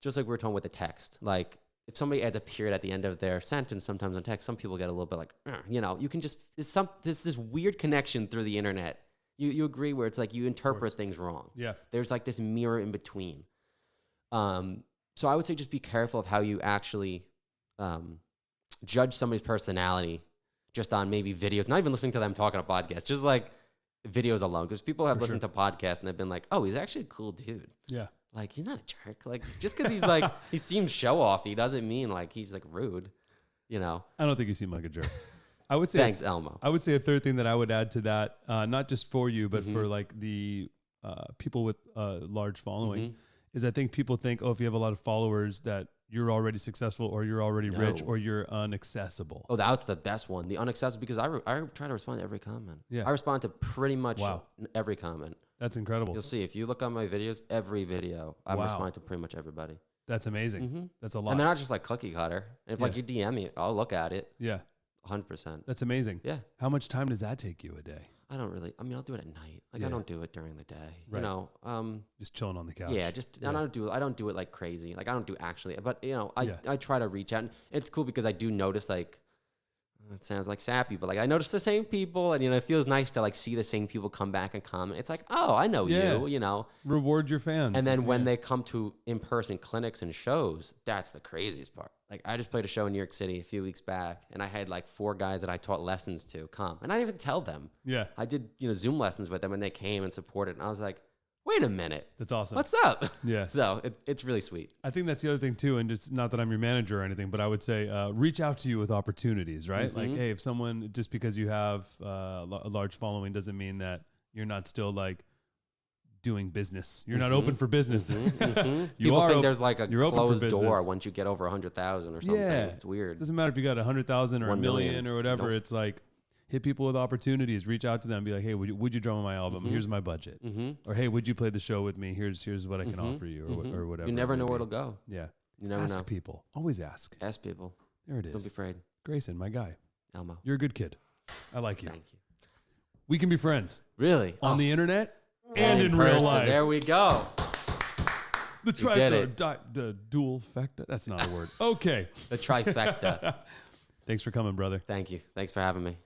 just like we were talking with the text. Like if somebody adds a period at the end of their sentence, sometimes on text, some people get a little bit like, you can just, there's this weird connection through the internet. You agree where it's like you interpret things wrong. Yeah. There's like this mirror in between. So I would say just be careful of how you actually judge somebody's personality just on maybe videos, not even listening to them talk on a podcast, just like videos alone. Because people have listened to podcasts and they've been like, oh, he's actually a cool dude. Yeah. Like, he's not a jerk. Like, just because he's like, he seems show-offy doesn't mean like he's like rude, I don't think you seem like a jerk. I would say, Thanks, Elmo. I would say a third thing that I would add to that, not just for you, but Mm-hmm. for like the people with a large following, Mm-hmm. is I think people think, oh, if you have a lot of followers that you're already successful or you're already rich No. or you're unaccessible. Oh, that's the best one. The unaccessible, because I try to respond to every comment. Yeah. I respond to pretty much Wow. every comment. That's incredible. You'll see if you look on my videos, every video, I'm Wow. responding to pretty much everybody. That's amazing. That's a lot. And they're not just like cookie cutter. If like you DM me, I'll look at it. Yeah. 100%. That's amazing. Yeah. How much time does that take you a day? I don't really, I mean, I'll do it at night. Like I don't do it during the day, Right. you know, just chilling on the couch. Yeah. I don't do it like crazy. Like I don't do actually, but you know, I try to reach out, and it's cool because I do notice, like, it sounds like sappy, but like I notice the same people, and you know, it feels nice to like see the same people come back and comment. It's like, oh, I know you know. Reward your fans. And then when they come to in-person clinics and shows, that's the craziest part. Like I just played a show in New York City a few weeks back, and I had like 4 guys that I taught lessons to come, and I didn't even tell them. Yeah. I did, you know, Zoom lessons with them, and they came and supported, and I was like, wait a minute. That's awesome. What's up? Yeah. So it's really sweet. I think that's the other thing too, and it's not that I'm your manager or anything, but I would say reach out to you with opportunities, right? Like, hey, if someone, just because you have a large following doesn't mean that you're not still like doing business. You're not open for business. People think there's like a closed door business. once you get over 100,000 or something. Yeah. It's weird. Doesn't matter if you got 100,000 or 1 a million million or whatever. Nope. It's like, hit people with opportunities. Reach out to them. Be like, hey, would you drum on my album? Here's my budget. Or hey, would you play the show with me? Here's what I can offer you, or whatever. You never know where it'll go. Yeah. You never know. Ask people. Always ask. Ask people. There it is. Don't be afraid. Greyson, my guy. Elmo. You're a good kid. I like you. Thank you. We can be friends. Really? On the internet and in real person. life. There we go. The did it. the dual factor. That's not a word. Okay. The trifecta. Thanks for coming, brother. Thank you. Thanks for having me.